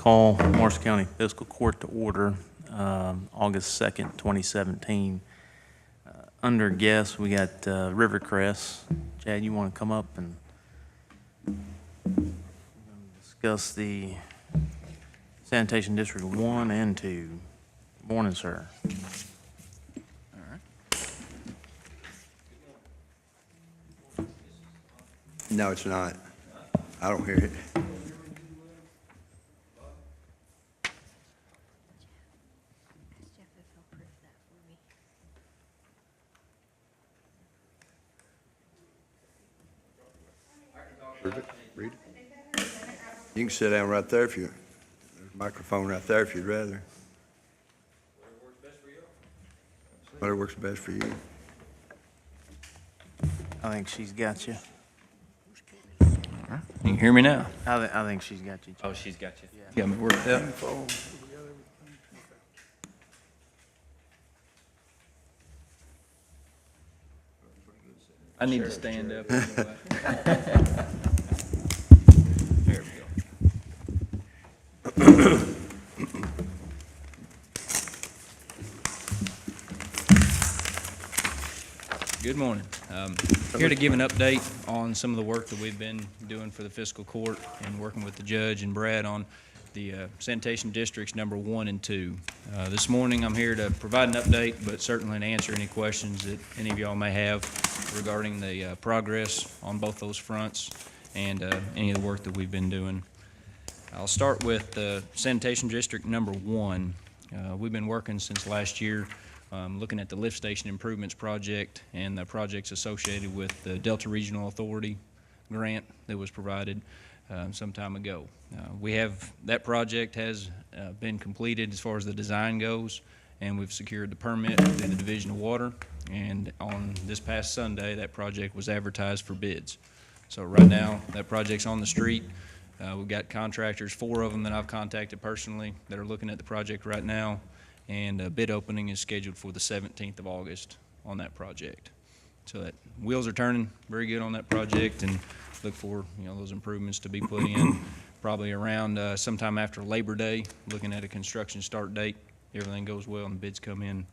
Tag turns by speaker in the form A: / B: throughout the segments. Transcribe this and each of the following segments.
A: Call Morris County Fiscal Court to order August 2nd, 2017. Under guests, we got Rivercrest. Chad, you want to come up and discuss the Sanitation District 1 and 2? Morning, sir.
B: All right.
C: No, it's not. I don't hear it. Read it. You can sit down right there if you, there's a microphone right there if you'd rather. Whatever works best for you.
A: I think she's got you.
B: All right. You can hear me now?
A: I think she's got you.
B: Oh, she's got you. Got me worked out. I need to stand up anyway. There we go. Good morning. Here to give an update on some of the work that we've been doing for the Fiscal Court and working with the judge and Brad on the Sanitation Districts number 1 and 2. This morning I'm here to provide an update, but certainly to answer any questions that any of y'all may have regarding the progress on both those fronts and any of the work that we've been doing. I'll start with Sanitation District number 1. We've been working since last year looking at the lift station improvements project and the projects associated with the Delta Regional Authority grant that was provided some time ago. That project has been completed as far as the design goes, and we've secured the permit through the Division of Water, and on this past Sunday that project was advertised for bids. So right now that project's on the street. We've got contractors, 4 of them that I've contacted personally that are looking at the project right now, and a bid opening is scheduled for the 17th of August on that project. So that wheels are turning very good on that project, and look for those improvements to be put in probably around sometime after Labor Day, looking at a construction start date. Everything goes well and the bids come in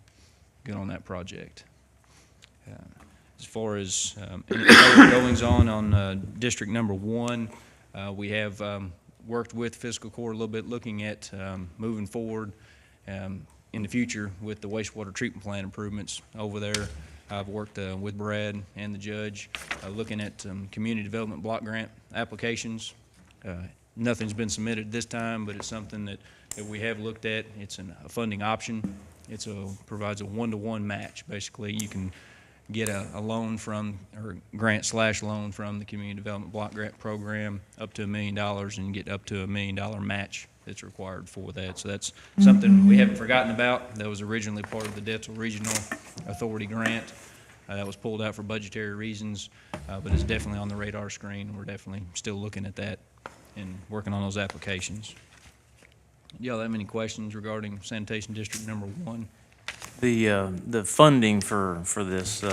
B: good on that project. As far as any other goings on District number 1, we have worked with Fiscal Court a little bit looking at moving forward in the future with the wastewater treatment plant improvements over there. I've worked with Brad and the judge looking at community development block grant applications. Nothing's been submitted this time, but it's something that we have looked at. It's a funding option. It provides a 1-to-1 match. Basically, you can get a loan from, or grant/loan from the community development block grant program up to $1 million and get up to $1 million match that's required for that. So that's something we haven't forgotten about. That was originally part of the Delta Regional Authority grant. That was pulled out for budgetary reasons, but it's definitely on the radar screen. We're definitely still looking at that and working on those applications. Do y'all have any questions regarding Sanitation District number 1?
A: The funding for this,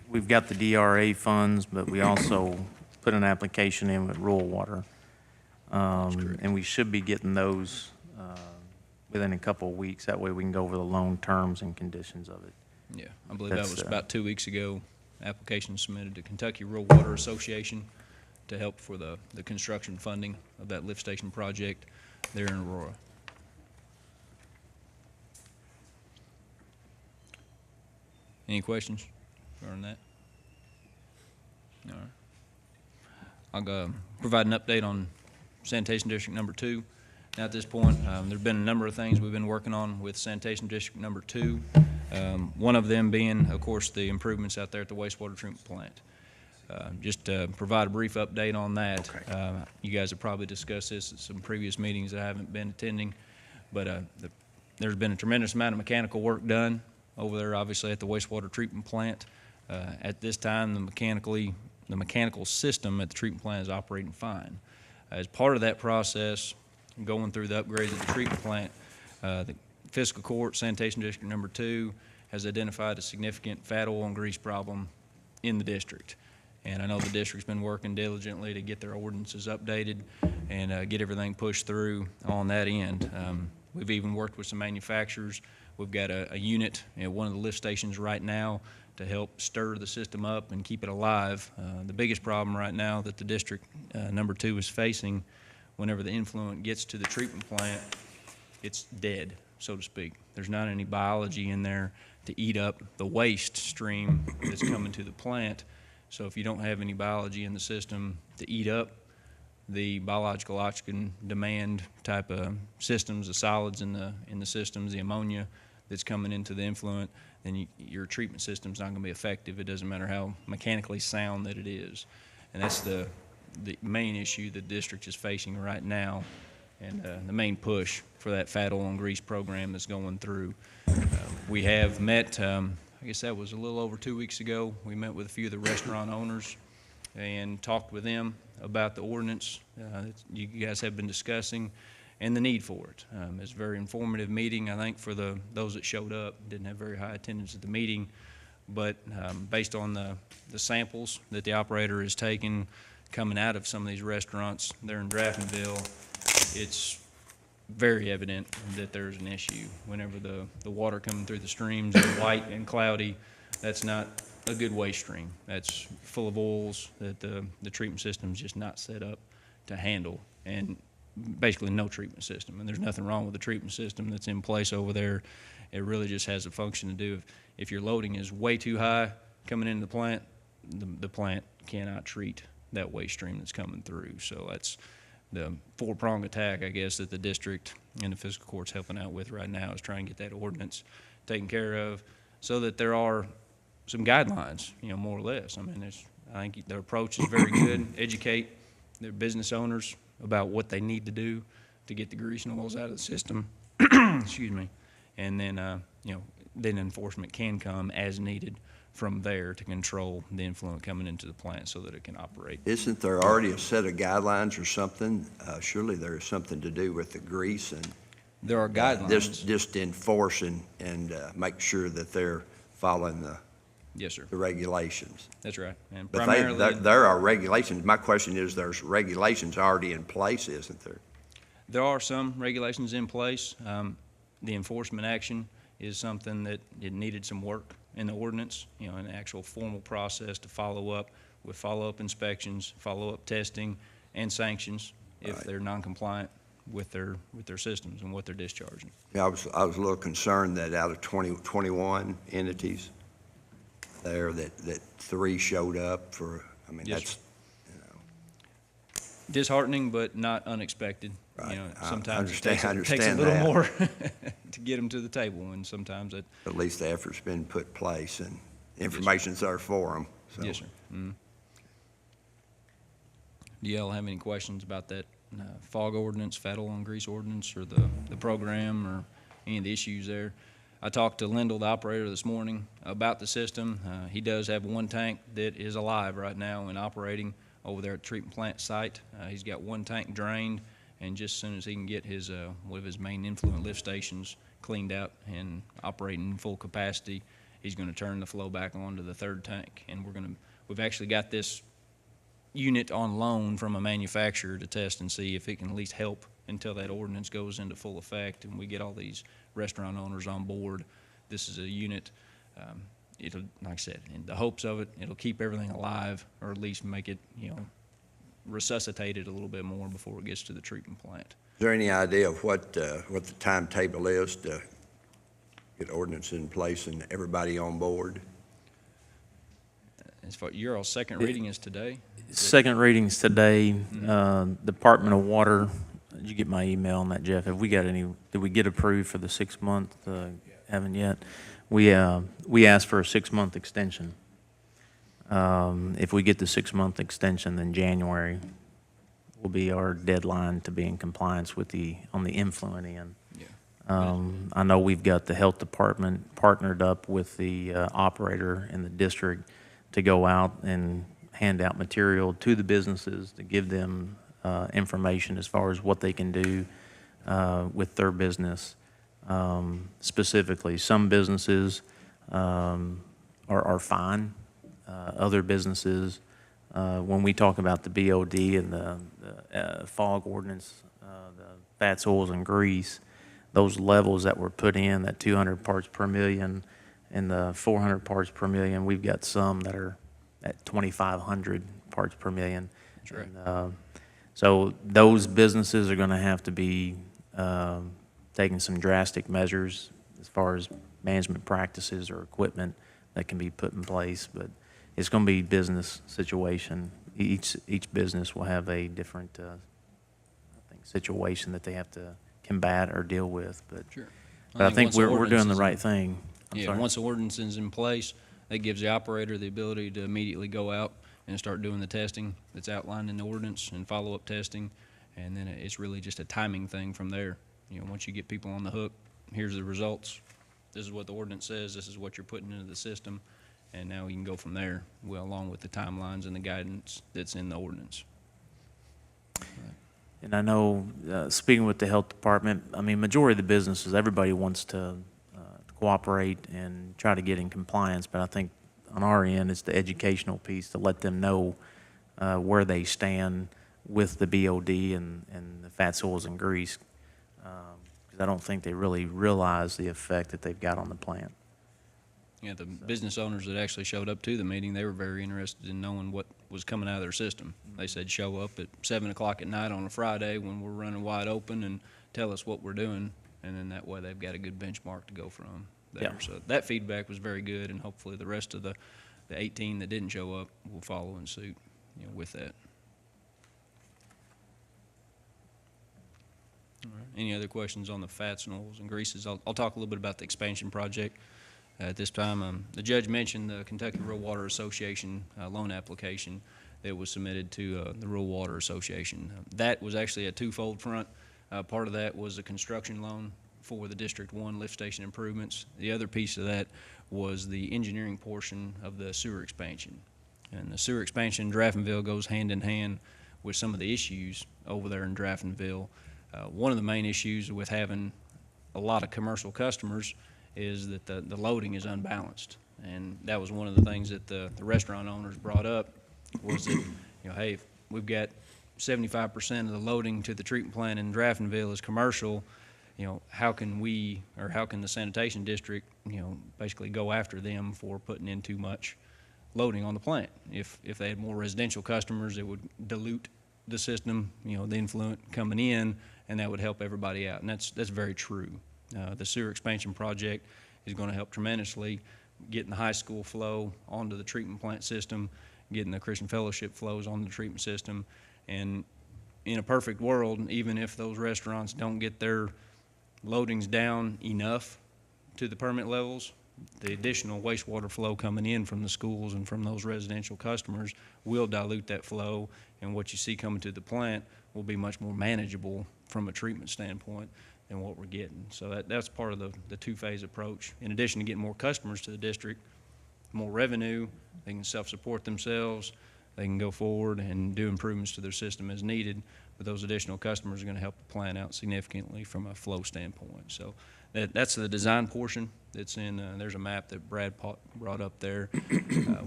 A: we've got the DRA funds, but we also put an application in with rural water. And we should be getting those within a couple of weeks. That way we can go over the loan terms and conditions of it.
B: Yeah, I believe that was about 2 weeks ago. Application submitted to Kentucky Rural Water Association to help for the construction funding of that lift station project there in Aurora. Any questions regarding that? All right. I'll provide an update on Sanitation District number 2. Now at this point, there have been a number of things we've been working on with Sanitation District number 2. One of them being, of course, the improvements out there at the wastewater treatment plant. Just to provide a brief update on that.
C: Okay.
B: You guys have probably discussed this at some previous meetings that I haven't been attending, but there's been a tremendous amount of mechanical work done over there, obviously, at the wastewater treatment plant. At this time, the mechanical system at the treatment plant is operating fine. As part of that process, going through the upgrades at the treatment plant, the Fiscal Court, Sanitation District number 2, has identified a significant fat, oil, and grease problem in the district. And I know the district's been working diligently to get their ordinances updated and get everything pushed through on that end. We've even worked with some manufacturers. We've got a unit at one of the lift stations right now to help stir the system up and keep it alive. The biggest problem right now that the district number 2 is facing, whenever the influent gets to the treatment plant, it's dead, so to speak. There's not any biology in there to eat up the waste stream that's coming to the plant. So if you don't have any biology in the system to eat up the biological oxygen demand type of systems, the solids in the systems, the ammonia that's coming into the influent, then your treatment system's not going to be effective. It doesn't matter how mechanically sound that it is. And that's the main issue the district is facing right now, and the main push for that fat, oil, and grease program that's going through. We have met, I guess that was a little over 2 weeks ago. We met with a few of the restaurant owners and talked with them about the ordinance that you guys have been discussing and the need for it. It's a very informative meeting, I think, for those that showed up. Didn't have very high attendance at the meeting, but based on the samples that the operator is taking coming out of some of these restaurants there in Draftonville, it's very evident that there's an issue. Whenever the water coming through the streams is white and cloudy, that's not a good waste stream. That's full of oils that the treatment system's just not set up to handle, and basically no treatment system. And there's nothing wrong with the treatment system that's in place over there. It really just has a function to do. If your loading is way too high coming into the plant, the plant cannot treat that waste stream that's coming through. So that's the four-pronged attack, I guess, that the district and the fiscal court's helping out with right now, is trying to get that ordinance taken care of so that there are some guidelines, more or less. I mean, I think their approach is very good. Educate their business owners about what they need to do to get the grease and oils out of the system. Excuse me. And then, then enforcement can come as needed from there to control the influent coming into the plant so that it can operate.
C: Isn't there already a set of guidelines or something? Surely there is something to do with the grease and
B: There are guidelines.
C: just enforce and make sure that they're following
B: Yes, sir.
C: the regulations.
B: That's right. And
C: But
B: primarily,
C: there are regulations. My question is, there's regulations already in place, isn't there?
B: there are some regulations in place. The enforcement action is something that it needed some work in the ordinance, an actual formal process to follow up with follow-up inspections, follow-up testing, and sanctions if
C: Right.
B: they're non-compliant with their systems and what they're discharging.
C: Yeah, I was a little concerned that out of 21 entities there, that 3 showed up for,
B: Yes,
C: that's,
B: Disheartening, but not unexpected.
C: Right. I
B: Sometimes it takes
C: understand
B: a little
C: that.
B: more to get them to the table, and sometimes it.
C: at least the effort's been put in place and information's there for them. So.
B: Yes, sir. Mhm. Do y'all have any questions about that fog ordinance, fat oil and grease ordinance, or the program, or any of the issues there? I talked to Lindell, the operator, this morning about the system. He does have one tank that is alive right now and operating over there at the treatment plant site. He's got one tank drained, and just as soon as he can get his one of his main influent lift stations cleaned out and operating full capacity, he's going to turn the flow back on to the third tank. And we've actually got this unit on loan from a manufacturer to test and see if it can at least help until that ordinance goes into full effect and we get all these restaurant owners on board. This is a unit, it'll, like I said, in the hopes of it, it'll keep everything alive, or at least make it, resuscitate it a little bit more before it gets to the treatment plant.
C: Is there any idea of what the timetable is to get ordinance in place and everybody on board?
B: As far, your all second reading is today?
A: Second readings today, Department of Water, did you get my email on that, Jeff? Have we got did we get approved for the 6-month? Haven't yet. We asked for a 6-month extension. If we get the 6-month extension, then January will be our deadline to be in compliance with on the influent end.
B: Yeah.
A: I know we've got the health department partnered up with the operator in the district to go out and hand out material to the businesses to give them information as far as what they can do with their business. Specifically, some businesses are fine. Other businesses When we talk about the BOD and the fog ordinance, the fats, oils, and grease, those levels that were put in, that 200 parts per million and the 400 parts per million, we've got some that are at 2,500 parts per million.
B: That's right.
A: And, so those businesses are going to have to be taking some drastic measures as far as management practices or equipment that can be put in place. But it's going to be business situation. Each business will have a different situation that they have to combat or deal with. But,
B: Sure.
A: but I think
B: once the
A: we're doing
B: ordinance
A: the
B: is
A: right
B: in-
A: thing. I'm
B: Yeah,
A: sorry.
B: once the ordinance is in place, that gives the operator the ability to immediately go out and start doing the testing that's outlined in the ordinance and follow-up testing. And then it's really just a timing thing from there. You know, once you get people on the hook, here's the results. This is what the ordinance says. This is what you're putting into the system. And now you can go from there, well, along with the timelines and the guidance that's in the ordinance.
A: And I know, speaking with the health department, I mean, majority of the businesses, everybody wants to cooperate and try to get in compliance, but I think on our end, it's the educational piece to let them know where they stand with the BOD and the fats, oils, and grease. Because I don't think they really realize the effect that they've got on the plant.
B: Yeah, the business owners that actually showed up to the meeting, they were very interested in knowing what was coming out of their system. They said, show up at 7 o'clock at night on a Friday when we're running wide open and tell us what we're doing, and then that way they've got a good benchmark to go from there.
A: Yeah.
B: So that feedback was very good, and hopefully the rest of the 18 that didn't show up will follow in suit, you know, with that. All right. Any other questions on the fats and oils and greases? I'll talk a little bit about the expansion project. At this time, the judge mentioned the Kentucky Rural Water Association loan application that was submitted to the Rural Water Association. That was actually a twofold front. Part of that was a construction loan for the District 1 lift station improvements. The other piece of that was the engineering portion of the sewer expansion. And the sewer expansion in Draftonville goes hand in hand with some of the issues over there in Draftonville. One of the main issues with having a lot of commercial customers is that the loading is unbalanced. And that was one of the things that the restaurant owners brought up was that, you know, hey, if we've got 75% of the loading to the treatment plant in Draftonville is commercial, you know, how can the Sanitation District, you know, basically go after them for putting in too much loading on the plant? If they had more residential customers, it would dilute the system, you know, the influent coming in, and that would help everybody out. And that's very true. The sewer expansion project is going to help tremendously getting the high school flow onto the treatment plant system, getting the Christian fellowship flows on the treatment system. And in a perfect world, even if those restaurants don't get their loadings down enough to the permit levels, the additional wastewater flow coming in from the schools and from those residential customers will dilute that flow, and what you see coming to the plant will be much more manageable from a treatment standpoint than what we're getting. So that's part of the two-phase approach. In addition to getting more customers to the district, more revenue, they can self-support themselves, they can go forward and do improvements to their system as needed, but those additional customers are going to help the plant out significantly from a flow standpoint. So that's the design portion that's in, there's a map that Brad brought up there.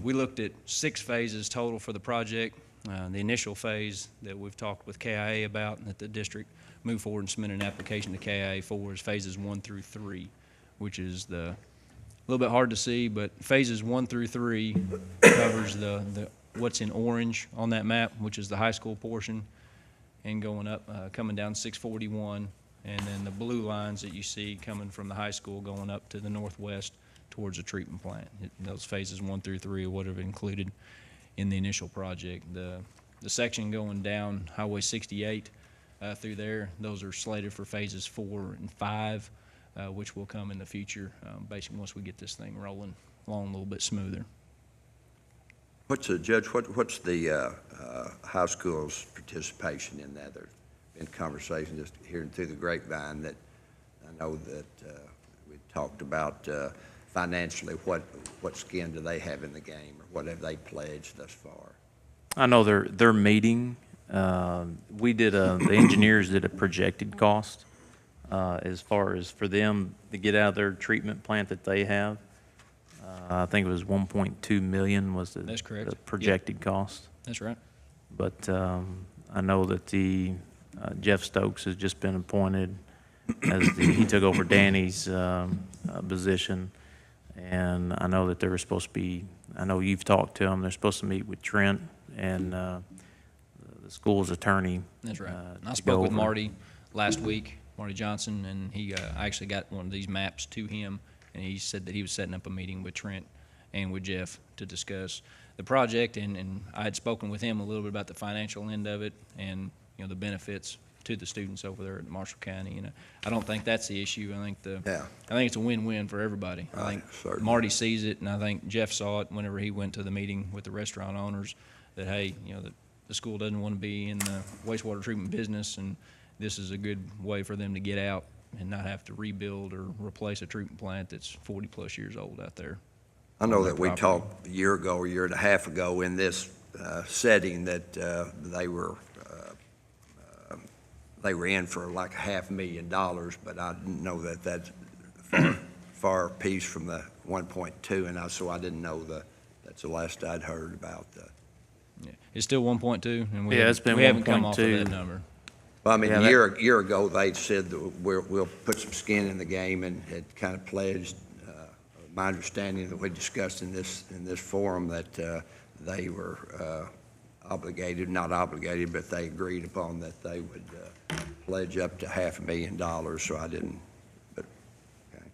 B: We looked at 6 phases total for the project. The initial phase that we've talked with KIA about and that the district moved forward and submitted an application to KIA for is phases 1 through 3, which is a little bit hard to see, but phases 1 through 3 covers the what's in orange on that map, which is the high school portion, and going up, coming down 641, and then the blue lines that you see coming from the high school going up to the northwest towards the treatment plant. Those phases 1 through 3 are what are included in the initial project. The section going down Highway 68 through there, those are slated for phases 4 and 5, which will come in the future, basically once we get this thing rolling along a little bit smoother.
C: What's the high school's participation in that? There's been conversation just hearing through the grapevine that I know that we talked about financially, what skin do they have in the game, or what have they pledged thus far?
A: I know they're meeting. The engineers did a projected cost as far as for them to get out of their treatment plant that they have. I think it was 1.2 million was
B: That's correct.
A: the projected cost.
B: That's right.
A: But I know that the Jeff Stokes has just been appointed as he took over Danny's position. And I know that they were supposed to be, I know you've talked to them, they're supposed to meet with Trent and the school's attorney.
B: That's right. I
A: to
B: spoke
A: go
B: with
A: over.
B: Marty last week, Marty Johnson, and I actually got one of these maps to him, and he said that he was setting up a meeting with Trent and with Jeff to discuss the project, and I had spoken with him a little bit about the financial end of it and, the benefits to the students over there at Marshall County. And I don't think that's the issue. I think it's a win-win for everybody. I think
C: certainly.
B: Marty sees it, and I think Jeff saw it whenever he went to the meeting with the restaurant owners, that, hey, the school doesn't want to be in the wastewater treatment business, and this is a good way for them to get out and not have to rebuild or replace a treatment plant that's 40-plus years old out there.
C: I know
B: on their
C: that we
B: property.
C: talked a year ago, a year and a half ago in this setting that they were in for like $500,000, but I didn't know that that's far piece from the 1.2, and so I didn't know that's the last I'd heard about the.
B: Yeah. It's still 1.2, and we
A: Yeah, it's
B: haven't,
A: been
B: we haven't come off of
A: 1.2.
B: that number.
C: Well, I mean,
A: Yeah,
C: a year ago, they said that we'll put some skin in the game and had kind of pledged, my understanding that we discussed in this forum, that they were obligated, not obligated, but they agreed upon that they would pledge up to $500,000, so I didn't, but, okay.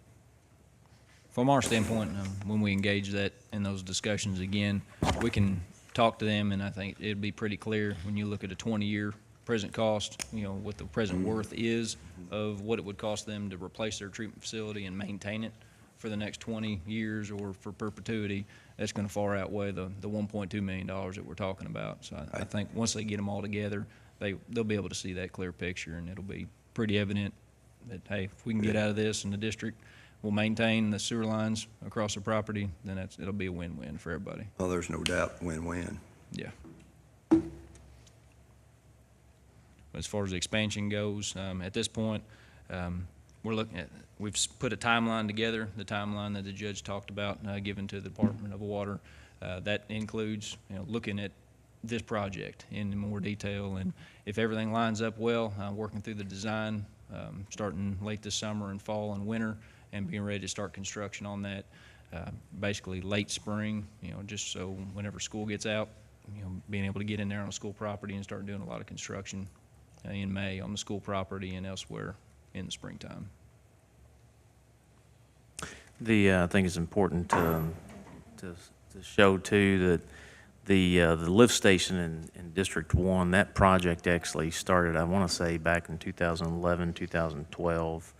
B: From our standpoint, when we engage that in those discussions again, we can talk to them, and I think it'd be pretty clear when you look at a 20-year present cost, what the present worth is of what it would cost them to replace their treatment facility and maintain it for the next 20 years or for perpetuity. That's going to far outweigh the $1.2 million that we're talking about. So I think once they get them all together, they'll be able to see that clear picture, and it'll be pretty evident that, hey, if we can get out of this and the district will maintain the sewer lines across the property, then it'll be a win-win for everybody.
C: Well, there's no doubt win-win.
B: Yeah. As far as the expansion goes, at this point, we've put a timeline together, the timeline that the judge talked about, given to the Department of Water. That includes, looking at this project in more detail, and if everything lines up well, working through the design, starting late this summer and fall and winter, and being ready to start construction on that, basically late spring, just so whenever school gets out, being able to get in there on a school property and start doing a lot of construction in May on the school property and elsewhere in the springtime.
A: I think it's important to show too that the lift station in District 1, that project actually started, I want to say, back in 2011, 2012.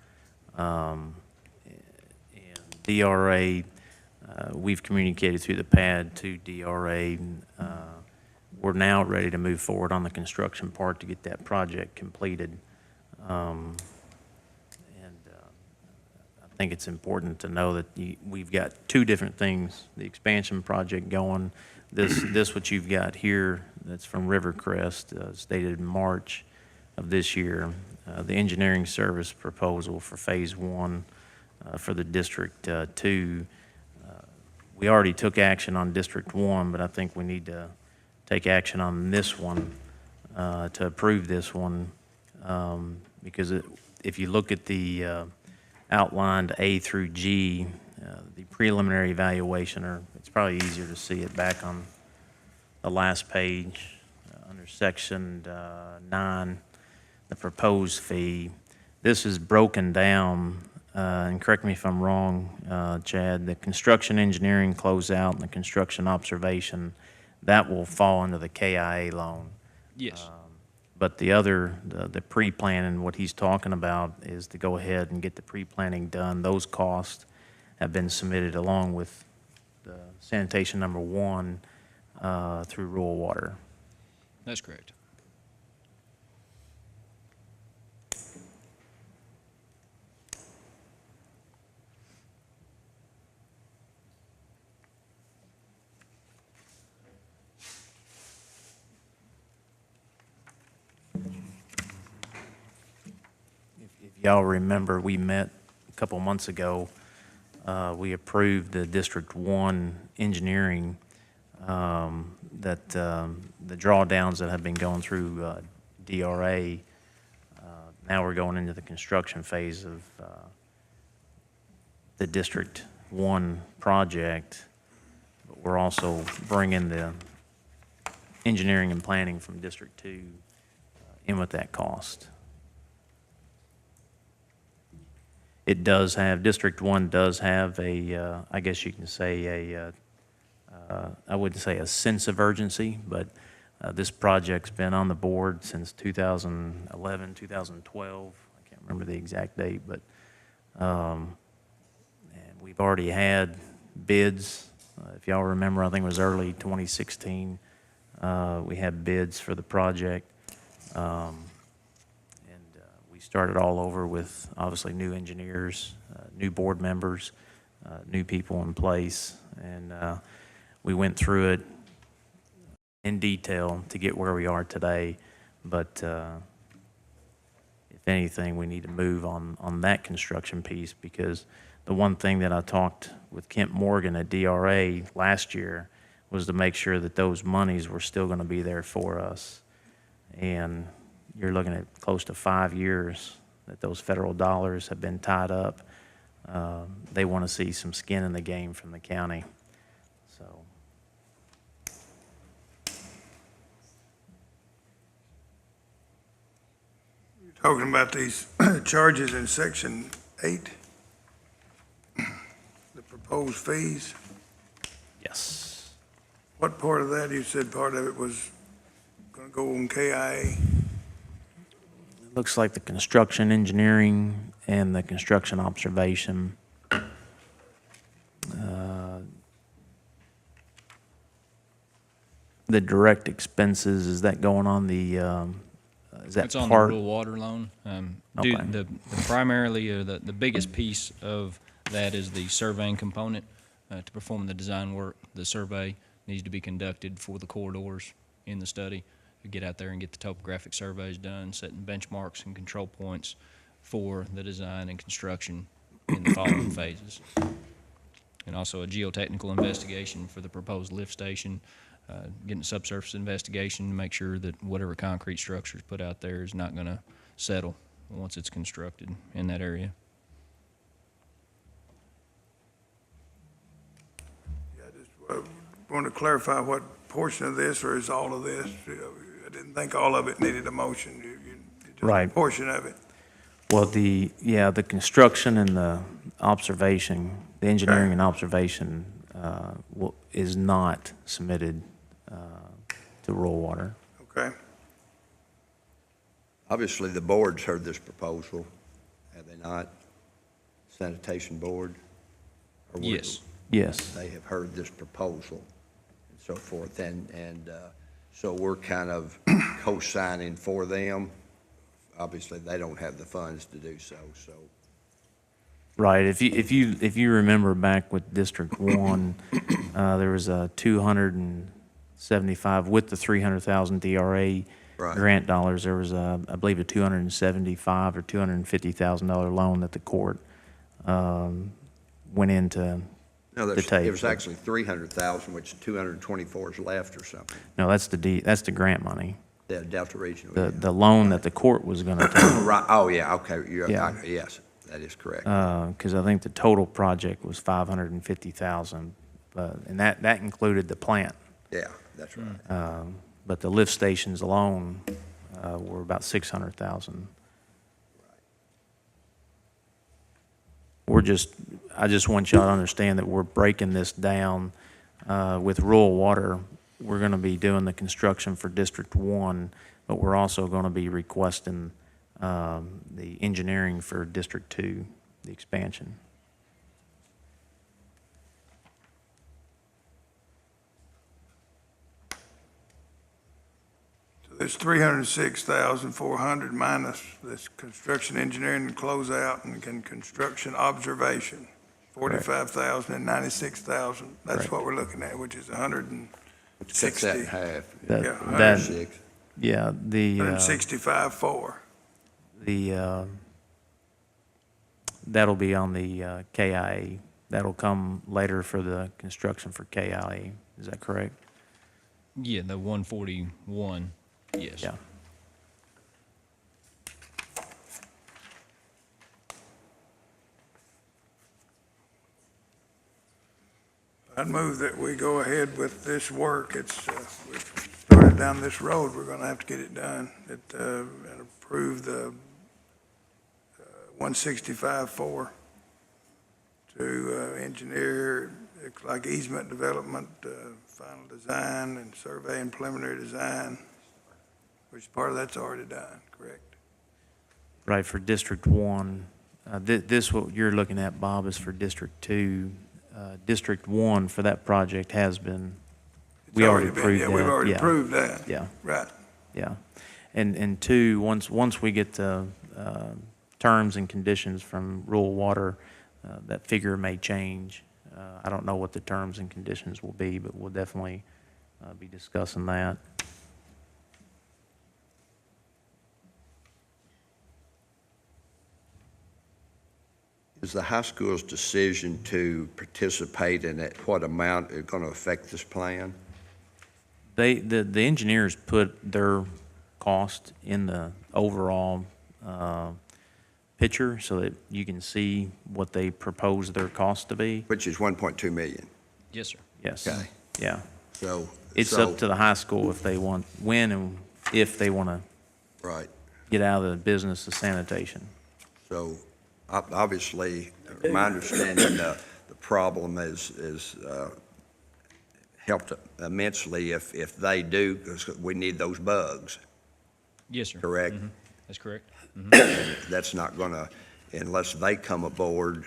A: And DRA, we've communicated through the pad to DRA. We're now ready to move forward on the construction part to get that project completed. I think it's important to know that we've got two different things, the expansion project going. This what you've got here, that's from Rivercrest, stated in March of this year. The engineering service proposal for Phase 1 for the District 2. We already took action on District 1, but I think we need to take action on this one to approve this one because if you look at the outlined A through G, the preliminary evaluation, or it's probably easier to see it back on the last page under Section 9, the proposed fee. This is broken down, and correct me if I'm wrong, Chad, the construction engineering closeout and the construction observation, that will fall under the KIA loan.
B: Yes.
A: But the other, the pre-planning, what he's talking about is to go ahead and get the pre-planning done. Those costs have been submitted along with the sanitation number 1 through rural water.
B: That's correct.
A: Y'all remember we met a couple months ago. We approved the District 1 engineering the drawdowns that have been going through DRA, now we're going into the construction phase of the District 1 project, but we're also bringing the engineering and planning from District 2 in with that cost. It does have, District 1 does have a, I guess you can say I wouldn't say a sense of urgency, but this project's been on the board since 2011, 2012. I can't remember the exact date, but and we've already had bids. If y'all remember, I think it was early 2016. We had bids for the project. We started all over with obviously new engineers, new board members, new people in place, and we went through it in detail to get where we are today. But if anything, we need to move on that construction piece, because the one thing that I talked with Kent Morgan at DRA last year was to make sure that those monies were still going to be there for us. And you're looking at close to 5 years that those federal dollars have been tied up. They want to see some skin in the game from the county. So.
D: You're talking about these charges in Section 8, the proposed fees.
A: Yes.
D: What part of that, you said part of it was going to go on KIA?
A: It looks like the construction engineering and the construction observation. The direct expenses, is that going on the, is that
B: It's on the
A: part?
B: rural water loan.
A: Okay.
B: The primarily, or the biggest piece of that is the surveying component. To perform the design work, the survey needs to be conducted for the corridors in the study. We get out there and get the topographic surveys done, setting benchmarks and control points for the design and construction in the following phases. And also a geotechnical investigation for the proposed lift station, getting a subsurface investigation to make sure that whatever concrete structure is put out there is not going to settle once it's constructed in that area.
D: Yeah, I just want to clarify what portion of this, or is all of this? I didn't think all of it needed a motion. Just
A: Right.
D: a portion of it.
A: Well, the construction and the observation, the engineering and observation is not submitted to rural water.
D: Okay.
C: Obviously, the board's heard this proposal, have they not? Sanitation Board? Or would-
B: Yes.
A: Yes.
C: They have heard this proposal and so forth, and so we're kind of co-signing for them. Obviously, they don't have the funds to do so, so.
A: Right. If you remember back with District 1, there was a 275 with the 300,000 DRA
C: Right.
A: grant dollars. There was I believe a 275 or $250,000 loan that the court went into.
C: No,
A: The
C: there's,
A: tape,
C: it was
A: but-
C: actually 300,000, which 224 is left or something.
A: No, that's the grant money.
C: The Delta Regional.
A: The loan that the court was going to take.
C: Right, oh, yeah, okay,
A: Yeah.
C: yes, that is correct.
A: Because I think the total project was $550,000, and that included the plant.
C: Yeah, that's right.
A: But the lift stations alone were about $600,000. I just want y'all to understand that we're breaking this down with rural water. We're going to be doing the construction for District 1, but we're also going to be requesting the engineering for District 2, the expansion.
D: So there's 306,400 minus this construction engineering and closeout and construction observation, 45,000 and 96,000. That's
A: Correct.
D: what we're looking at, which is 160.
C: Cuts that in half.
A: That-
D: Yeah,
A: that-
C: 106.
A: Yeah, the
D: 165.4.
A: that'll be on the KIA. That'll come later for the construction for KIA. Is that correct?
B: Yeah, the 141, yes.
A: Yeah.
D: I'd move that we go ahead with this work. We've started down this road, we're gonna have to get it done. And approve the 165-4 to engineer, like easement development, final design and survey and preliminary design, which part of that's already done, correct?
A: Right, for District 1. This, what you're looking at, Bob, is for District 2. District 1 for that project has been,
D: It's
A: we already
D: been-
A: approved
D: Yeah,
A: that.
D: we've already
A: Yeah.
D: approved that.
A: Yeah.
D: Right.
A: Yeah. And 2, once we get the terms and conditions from rural water, that figure may change. I don't know what the terms and conditions will be, but we'll definitely be discussing that.
C: Is the high school's decision to participate and at what amount is going to affect this plan?
A: The engineers put their cost in the overall picture so that you can see what they propose their cost to be.
C: Which is 1.2 million.
B: Yes, sir.
A: Yes.
C: Okay.
A: Yeah.
C: So.
A: It's up to the high school if they want, when and if they want to
C: Right.
A: get out of the business of sanitation.
C: So obviously, my understanding, the problem is helped immensely if they do, because we need those bugs,
B: Yes, sir.
C: correct?
B: That's correct.
C: That's not going to, unless they come aboard,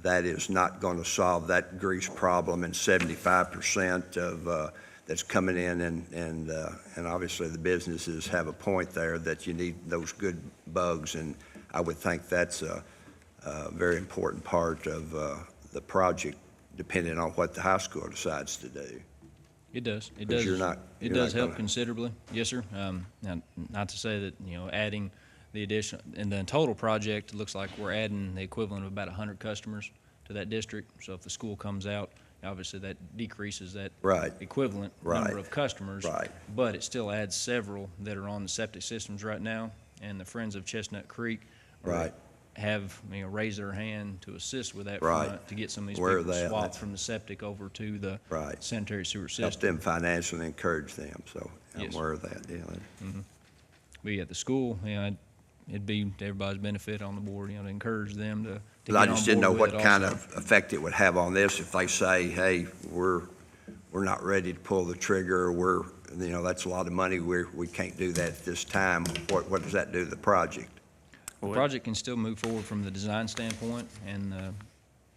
C: that is not going to solve that grease problem and 75% of that's coming in, and obviously the businesses have a point there that you need those good bugs, and I would think that's a very important part of the project, depending on what the high school decides to do.
B: It does. It
C: 'Cause
B: does.
C: you're not-
B: It
C: you're
B: does
C: not
B: help
C: gonna-
B: considerably. Yes, sir. Now, not to say that, adding the addition, in the total project, it looks like we're adding the equivalent of about 100 customers to that district. So if the school comes out, obviously that decreases that
C: Right.
B: equivalent
C: Right.
B: number of customers.
C: Right.
B: But it still adds several that are on the septic systems right now. And the Friends of Chestnut Creek
C: Right.
B: have, raised their hand to assist with that
C: Right.
B: front, to get some of these
C: Aware of
B: people
C: that.
B: swapped
C: That's-
B: from the septic over to the
C: Right.
B: sanitary sewer system.
C: Help them financially, encourage them, so I'm
B: Yes.
C: aware of that, yeah.
B: But yeah, the school, it'd be to everybody's benefit on the board, to encourage them to get
C: I
B: on
C: just didn't know
B: board
C: what
B: with it
C: kind
B: also.
C: of effect it would have on this if they say, hey, we're not ready to pull the trigger, that's a lot of money, we can't do that at this time. What does that do to the project?
B: The project can still move forward from the design standpoint, and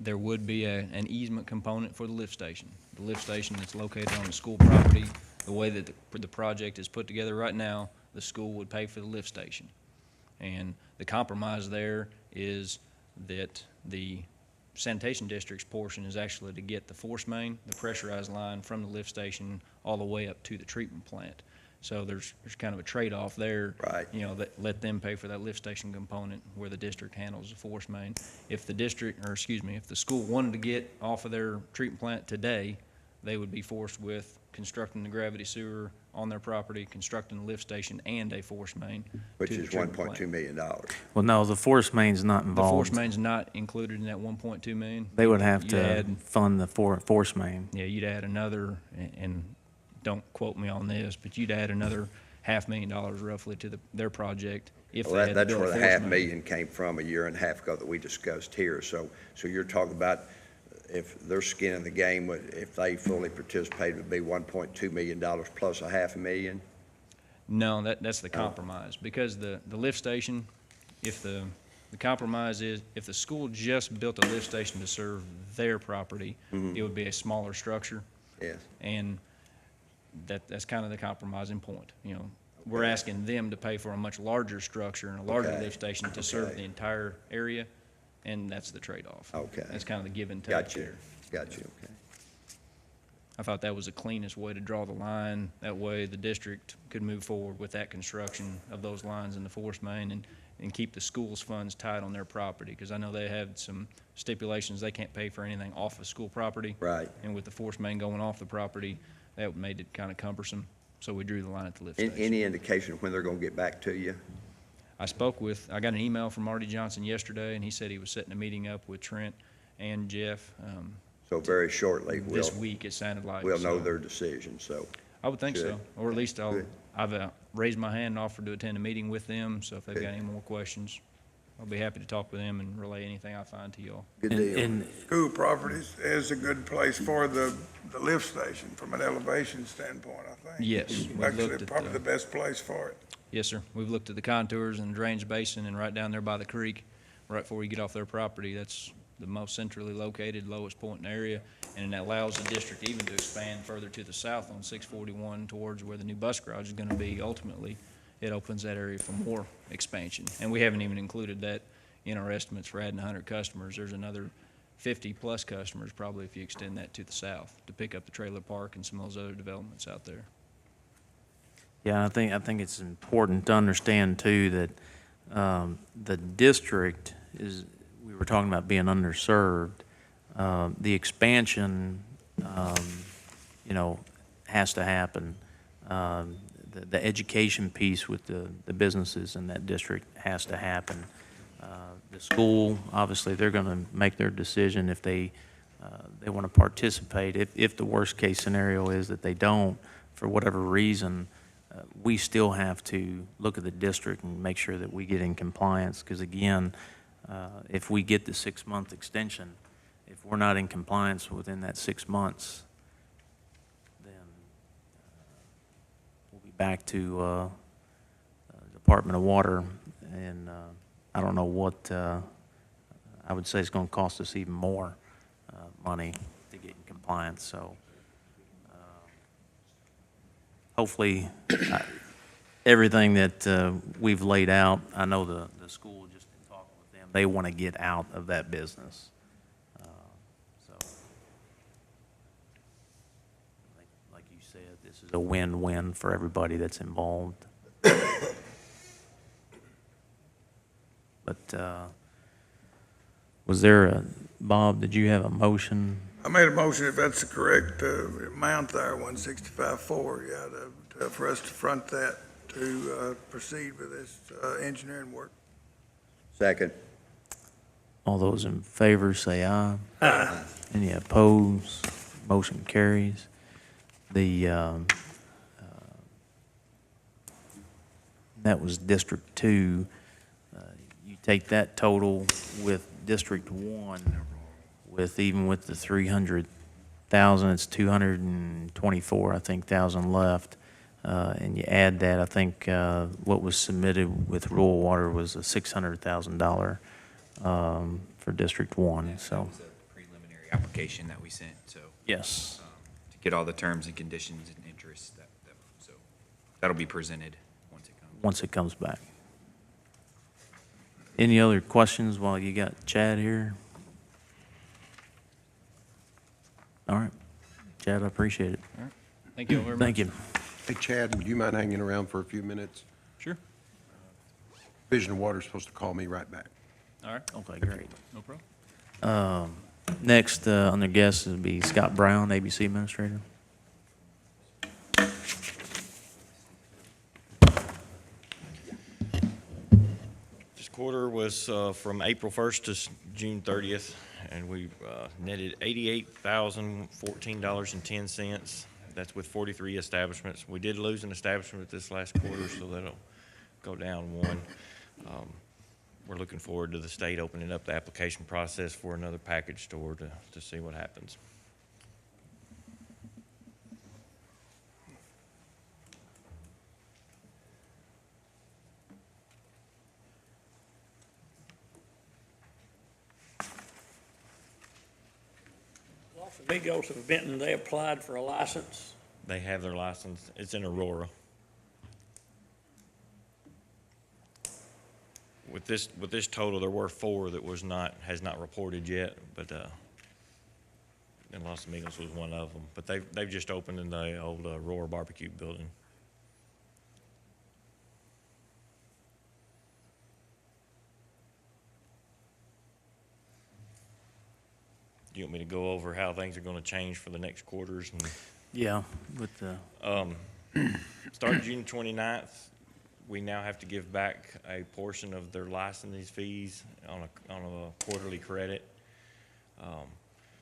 B: there would be an easement component for the lift station. The lift station that's located on the school property, the way that the project is put together right now, the school would pay for the lift station. And the compromise there is that the sanitation district's portion is actually to get the force main, the pressurized line from the lift station all the way up to the treatment plant. So there's kind of a trade-off there.
C: Right.
B: That let them pay for that lift station component where the district handles the force main. If the school wanted to get off of their treatment plant today, they would be forced with constructing the gravity sewer on their property, constructing the lift station and a force main
C: Which
B: to the
C: is
B: treatment
C: $1.2
B: plant.
C: million.
A: Well, no, the force main's not
B: The
A: involved.
B: force main's not included in that 1.2 million.
A: They would have
B: You'd
A: to
B: add-
A: fund the force main.
B: Yeah, you'd add another, and don't quote me on this, but you'd add another $500,000 roughly to their project if
C: Well,
B: they had to
C: that's
B: build a
C: where the
B: force
C: half
B: main.
C: million came from a year and a half ago that we discussed here. So you're talking about if their skin in the game, if they fully participated, would be $1.2 million plus $500,000?
B: No, that's the compromise, because the lift station, if the compromise is, if the school just built a lift station to serve their property, it would be a smaller structure,
C: Yes.
B: and that's kind of the compromising point, We're
C: Okay.
B: asking them to pay for a much larger structure and a larger
C: Okay.
B: lift station to serve
C: Okay.
B: the entire area, and that's the trade-off.
C: Okay.
B: That's kind of the give and take
C: Got you,
B: there.
C: got you, okay.
B: I thought that was the cleanest way to draw the line. That way, the district could move forward with that construction of those lines in the force main and keep the school's funds tied on their property, because I know they had some stipulations, they can't pay for anything off of school property.
C: Right.
B: And with the force main going off the property, that made it kind of cumbersome, so we drew the line at the lift
C: Any
B: station.
C: indication of when they're gonna get back to you?
B: I got an email from Marty Johnson yesterday, and he said he was setting a meeting up with Trent and Jeff
C: So very shortly,
B: this week, it sounded like.
C: we'll know
B: so.
C: their decision, so.
B: I would think
C: Good.
B: so, or at least
C: Good.
B: I've raised my hand and offered to attend a meeting with them, so if they've
C: Good.
B: got any more questions, I'll be happy to talk with them and relay anything I find to y'all.
C: Good
A: And-
C: deal.
A: And
D: School properties is a good place for the lift station from an elevation standpoint, I think.
B: Yes, we've looked
D: Actually,
B: at
D: probably the best place for it.
B: Yes, sir. We've looked at the contours and the drainage basin, and right down there by the creek, right before you get off their property, that's the most centrally located, lowest point in the area, and it allows the district even to expand further to the south on 641 towards where the new bus garage is going to be. Ultimately, it opens that area for more expansion, and we haven't even included that in our estimates for adding 100 customers. There's another 50-plus customers probably if you extend that to the south to pick up the trailer park and some of those other developments out there.
A: yeah, I think it's important to understand too that the district is, we were talking about being underserved. The expansion, you know, has to happen. The education piece with the businesses in that district has to happen. The school, obviously, they're going to make their decision if they want to participate. If the worst-case scenario is that they don't, for whatever reason, we still have to look at the district and make sure that we get in compliance, because again, if we get the 6-month extension, if we're not in compliance within that 6 months, then we'll be back to Department of Water, and I don't know what, I would say it's going to cost us even more money to get in compliance, so hopefully, everything that we've laid out, I know the school, just in talking with them, they want to get out of that business. So, like you said, this is a win-win for everybody that's involved. But was there Bob, did you have a motion?
D: I made a motion, if that's the correct amount there, 165.4, yeah, for us to front that, to proceed with this engineering work.
C: Second.
A: All those in favor say aye. Aye. Any opposed? Motion carries. That was District 2. You take that total with District 1, even with the 300,000, it's 224, I think, thousand left. And you add that, I think, what was submitted with rural water was a $600,000 for District 1, so.
E: That was a preliminary application that we sent, so,
A: Yes.
E: to get all the terms and conditions and interests, so that'll be presented once it comes.
A: Once it comes back. Any other questions while you got Chad here? All right. Chad, I appreciate it.
B: Thank you all very much.
A: Thank you.
F: Hey, Chad, would you mind hanging around for a few minutes?
B: Sure.
F: Division of Water's supposed to call me right back.
B: All right,
A: Okay, great.
B: no problem.
A: Next on the guest will be Scott Brown, ABC Administrator.
G: This quarter was from April 1st to June 30th, and we netted $88,014.10. That's with 43 establishments. We did lose an establishment this last quarter, so that'll go down one. We're looking forward to the state opening up the application process for another package store to see what happens.
H: Los Amigos of Benton, they applied for a license.
G: They have their license. It's in Aurora. With this total, there were 4 that has not reported yet, but and Los Amigos was one of them. But they've just opened in the old Aurora barbecue building. Do you want me to go over how things are going to change for the next quarters? And
A: Yeah, with the,
G: Starting June 29th, we now have to give back a portion of their licensing fees on a quarterly credit.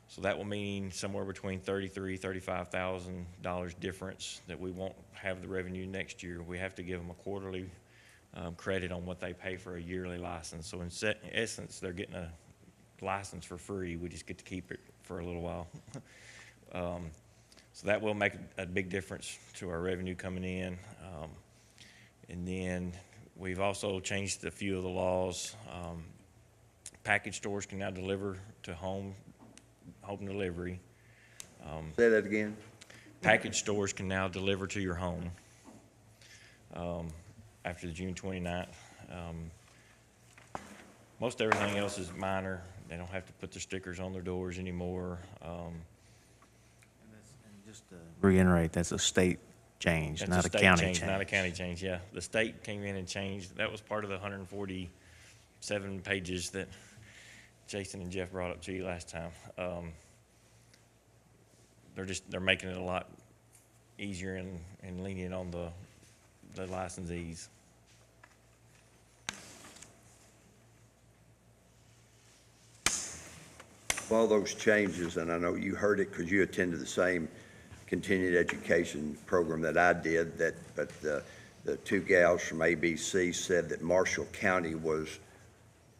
G: So that will mean somewhere between $33,000-$35,000 difference that we won't have the revenue next year. We have to give them a quarterly credit on what they pay for a yearly license. So in essence, they're getting a license for free. We just get to keep it for a little while. So that will make a big difference to our revenue coming in. And then we've also changed a few of the laws. Package stores can now deliver to home delivery.
C: Say that again?
G: Package stores can now deliver to your home after the June 29th. Most everything else is minor. They don't have to put the stickers on their doors anymore.
A: just to reiterate, that's a state change,
G: That's
A: not a
G: state
A: county
G: change,
A: change.
G: not a county change, yeah. The state came in and changed, that was part of the 147 pages that Jason and Jeff brought up to you last time. They're making it a lot easier and lenient on the licensees.
C: All those changes, and I know you heard it because you attended the same continued education program that I did, but the two gals from ABC said that Marshall County was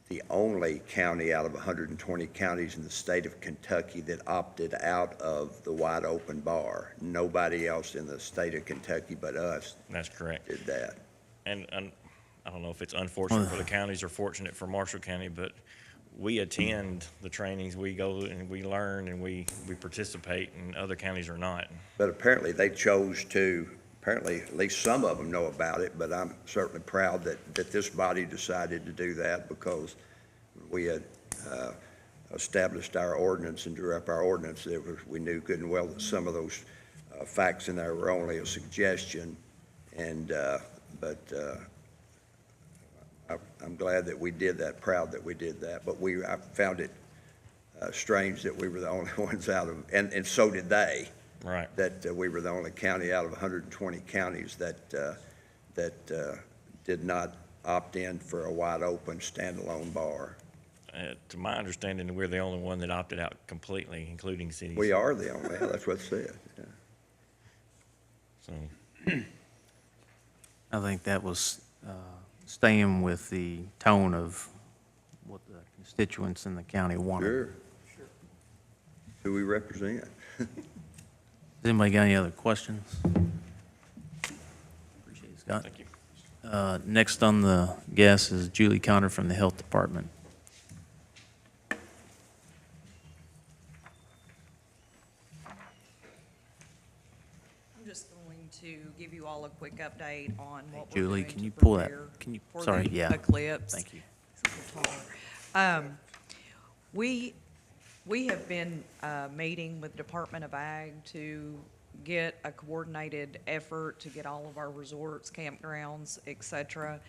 C: the only county out of 120 counties in the state of Kentucky that opted out of the wide open bar. Nobody else in the state of Kentucky but us
G: That's correct.
C: did that.
G: And I don't know if it's unfortunate for the counties or fortunate for Marshall County, but we attend the trainings, we go and we learn and we participate, and other counties are not.
C: But apparently they chose to, apparently at least some of them know about it, but I'm certainly proud that this body decided to do that because we had established our ordinance and drew up our ordinance. We knew good and well that some of those facts in there were only a suggestion, and I'm glad that we did that, proud that we did that. But I found it strange that we were the only ones out of, and so did they.
G: Right.
C: That we were the only county out of 120 counties that did not opt in for a wide open standalone bar.
G: To my understanding, we're the only one that opted out completely, including cities.
C: We are the only, that's what it said. Yeah.
G: So,
A: I think that was staying with the tone of what the constituents in the county wanted.
C: Sure. Who we represent.
A: Has anybody got any other questions? Appreciate it, Scott.
G: thank you.
A: Next on the guest is Julie Conner from the Health Department.
I: I'm just going to give you all a quick update on what we're
A: Julie,
I: doing
A: can
I: to
A: you pull that?
I: prepare
A: Can you?
I: for
A: Sorry,
I: the
A: yeah.
I: eclipse.
A: Thank you.
I: We have been meeting with Department of Ag to get a coordinated effort to get all of our resorts, campgrounds, et cetera,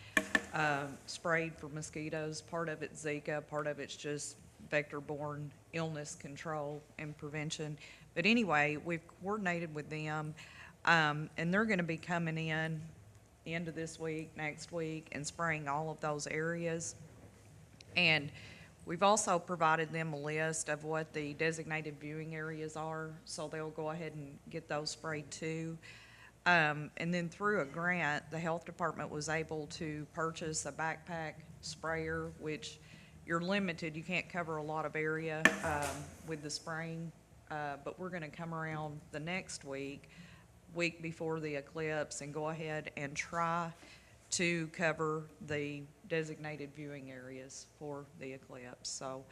I: sprayed for mosquitoes. Part of it's Zika, part of it's just vector-borne illness control and prevention. But anyway, we've coordinated with them, and they're gonna be coming in end of this week, next week, and spraying all of those areas. And we've also provided them a list of what the designated viewing areas are, so they'll go ahead and get those sprayed too. And then through a grant, the health department was able to purchase a backpack sprayer, which you're limited, you can't cover a lot of area with the spraying. But we're gonna come around the next week before the eclipse, and go ahead and try to cover the designated viewing areas for the eclipse. So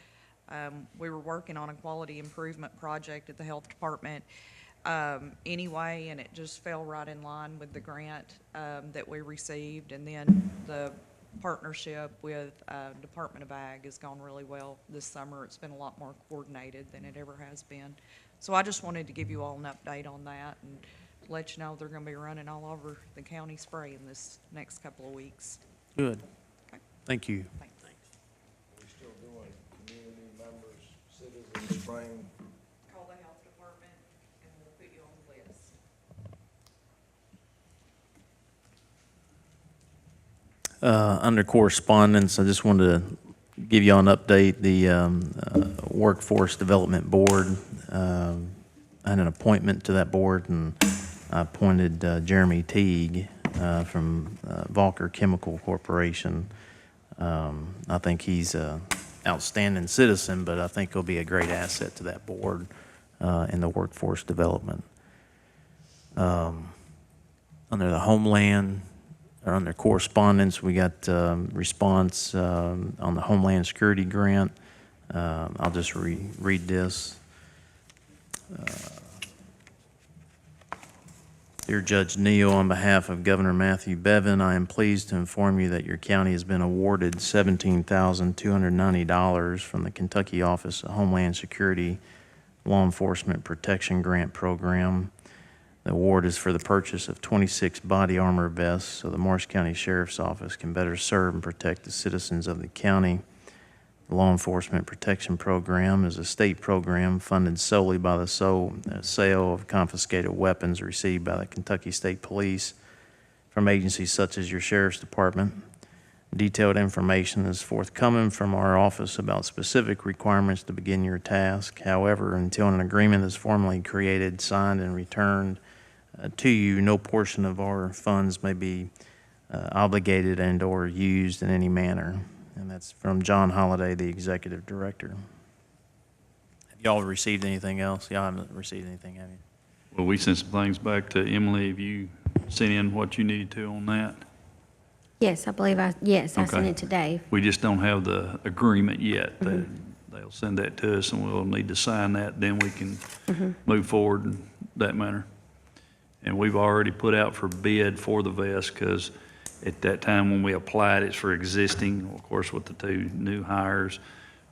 I: we were working on a quality improvement project at the health department anyway, and it just fell right in line with the grant that we received. And then the partnership with Department of Ag has gone really well this summer. It's been a lot more coordinated than it ever has been. So I just wanted to give you all an update on that and let you know they're gonna be running all over the county spraying this next couple of weeks.
A: Good.
I: Okay.
A: Thank you.
I: Thanks.
J: We're still doing community members, citizens spraying.
I: Call the health department and we'll put you on the list.
A: Under correspondence, I just wanted to give you an update. The Workforce Development Board, I had an appointment to that board, and I appointed Jeremy Teague from Volker Chemical Corporation. I think he's an outstanding citizen, but I think he'll be a great asset to that board in the workforce development. Under the Homeland, or under correspondence, we got response on the Homeland Security Grant. I'll just read this. Dear Judge Neal, on behalf of Governor Matthew Bevin, I am pleased to inform you that your county has been awarded $17,290 from the Kentucky Office of Homeland Security Law Enforcement Protection Grant Program. The award is for the purchase of 26 body armor vests so the Morris County Sheriff's Office can better serve and protect the citizens of the county. The Law Enforcement Protection Program is a state program funded solely by the sale of confiscated weapons received by the Kentucky State Police from agencies such as your Sheriff's Department. Detailed information is forthcoming from our office about specific requirements to begin your task. However, until an agreement is formally created, signed, and returned to you, no portion of our funds may be obligated and or used in any manner. And that's from John Holliday, the Executive Director. Have y'all received anything else? Y'all haven't received anything, have you?
K: Well, we sent some things back to Emily. Have you sent in what you needed to on that?
L: Yes, I believe I sent
K: Okay.
L: it to Dave.
K: We just don't have the agreement yet. They'll send that to us, and we'll need to sign that, then we can move forward in that manner. And we've already put out for bid for the vest, because at that time when we applied, it's for existing. Of course, with the two new hires,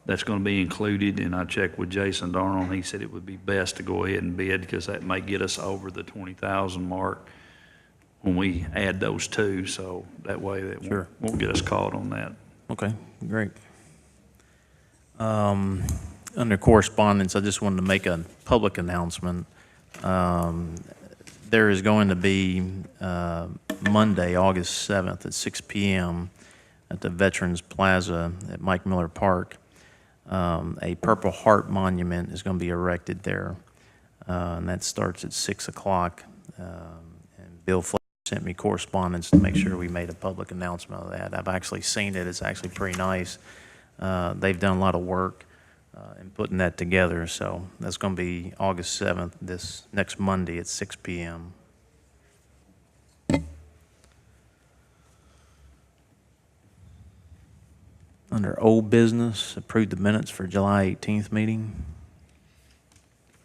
K: that's going to be included. And I checked with Jason Darnold, and he said it would be best to go ahead and bid, because that may get us over the 20,000 mark when we add those two. So that way that
A: Sure.
K: won't get us caught on that.
A: Okay, great. Under correspondence, I just wanted to make a public announcement. There is going to be Monday, August 7th at 6 p.m. at the Veterans Plaza at Mike Miller Park. A Purple Heart monument is going to be erected there, and that starts at 6 o'clock. And Bill Fletcher sent me correspondence to make sure we made a public announcement of that. I've actually seen it. It's actually pretty nice. They've done a lot of work in putting that together, so that's going to be August 7th, this next Monday at 6 p.m. Under old business, approve the minutes for July 18th meeting.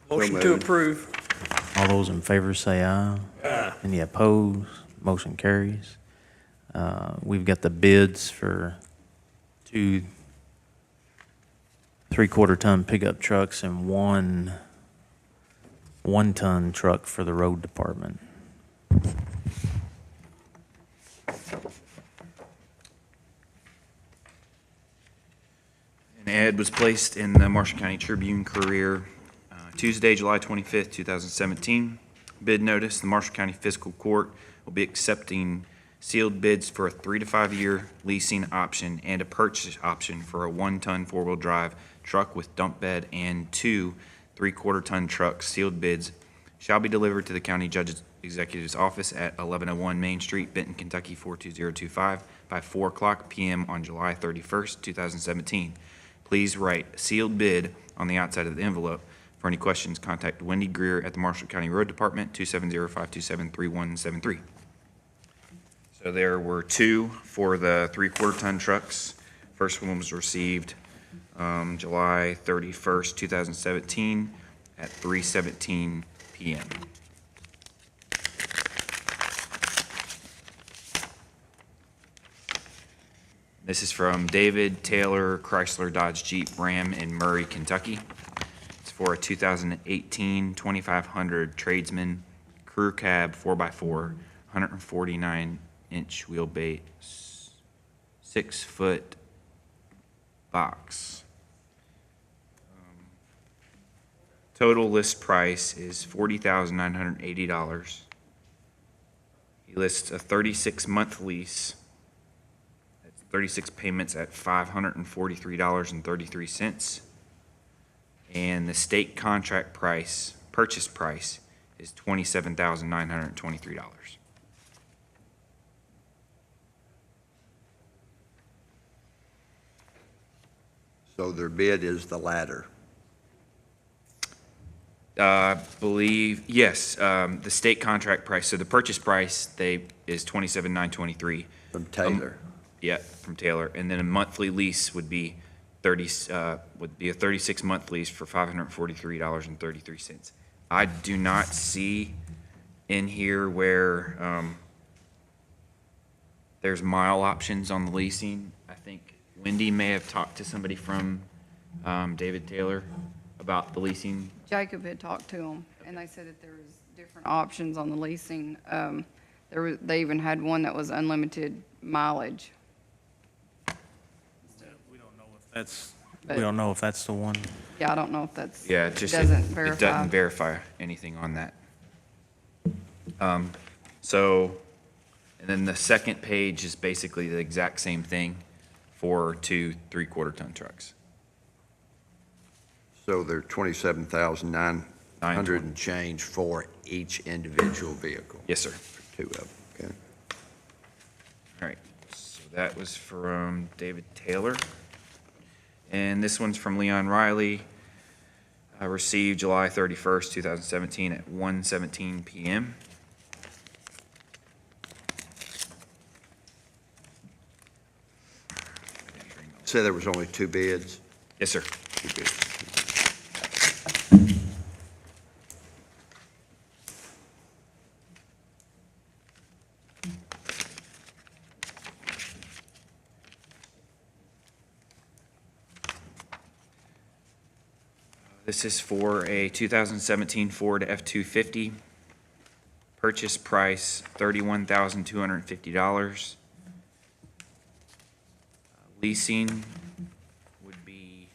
H: Motion to approve.
A: All those in favor say aye.
H: Aye.
A: Any opposed? Motion carries. We've got the bids for 2 3/4-ton pickup trucks and 1 1-ton truck for the road department.
E: An ad was placed in the Marshall County Tribune Courier Tuesday, July 25th, 2017. Bid notice: the Marshall County Fiscal Court will be accepting sealed bids for a 3 to 5 year leasing option and a purchase option for a 1-ton 4-wheel drive truck with dump bed, and 2 3/4-ton trucks. Sealed bids shall be delivered to the County Judge's Executive's Office at 1101 Main Street, Benton, Kentucky 42025 by 4 o'clock p.m. on July 31st, 2017. Please write "sealed bid" on the outside of the envelope. For any questions, contact Wendy Greer at the Marshall County Road Department, 270-527-3173. So there were 2 for the 3/4-ton trucks. First one was received July 31st, 2017 at 3:17 p.m. This is from David Taylor Chrysler Dodge Jeep Ram in Murray, Kentucky. It's for a 2018 2500 Tradesman Crew Cab 4x4, 149-inch wheelbase, 6-foot box. Total list price is $40,980. He lists a 36-month lease 36 payments at $543.33. And the state contract price, purchase price, is $27,923.
C: So their bid is the latter.
E: I believe, yes, the state contract price, so the purchase price, is $27,923.
C: From Taylor.
E: Yeah, from Taylor, and then a monthly lease would be a 36-month lease for $543.33. I do not see in here where, there's mile options on the leasing. I think Wendy may have talked to somebody from, David Taylor about the leasing.
M: Jacob had talked to them, and they said that there was different options on the leasing. They even had one that was unlimited mileage.
A: We don't know if that's the one.
M: Yeah, I don't know if that's,
E: Yeah,
M: it
E: it
M: doesn't
E: doesn't
M: verify.
E: verify anything on that. So, and then the second page is basically the exact same thing for 2 3/4-ton trucks.
C: So they're 27,900 and change for each individual vehicle.
E: Yes, sir.
C: For two of them, okay?
E: All right, so that was from David Taylor. And this one's from Leon Riley. Received July 31st, 2017 at 1:17 PM.
C: Say there was only 2 bids?
E: Yes, sir.
C: 2 bids.
E: This is for a 2017 Ford F-250. Purchase price, $31,250. Leasing would be,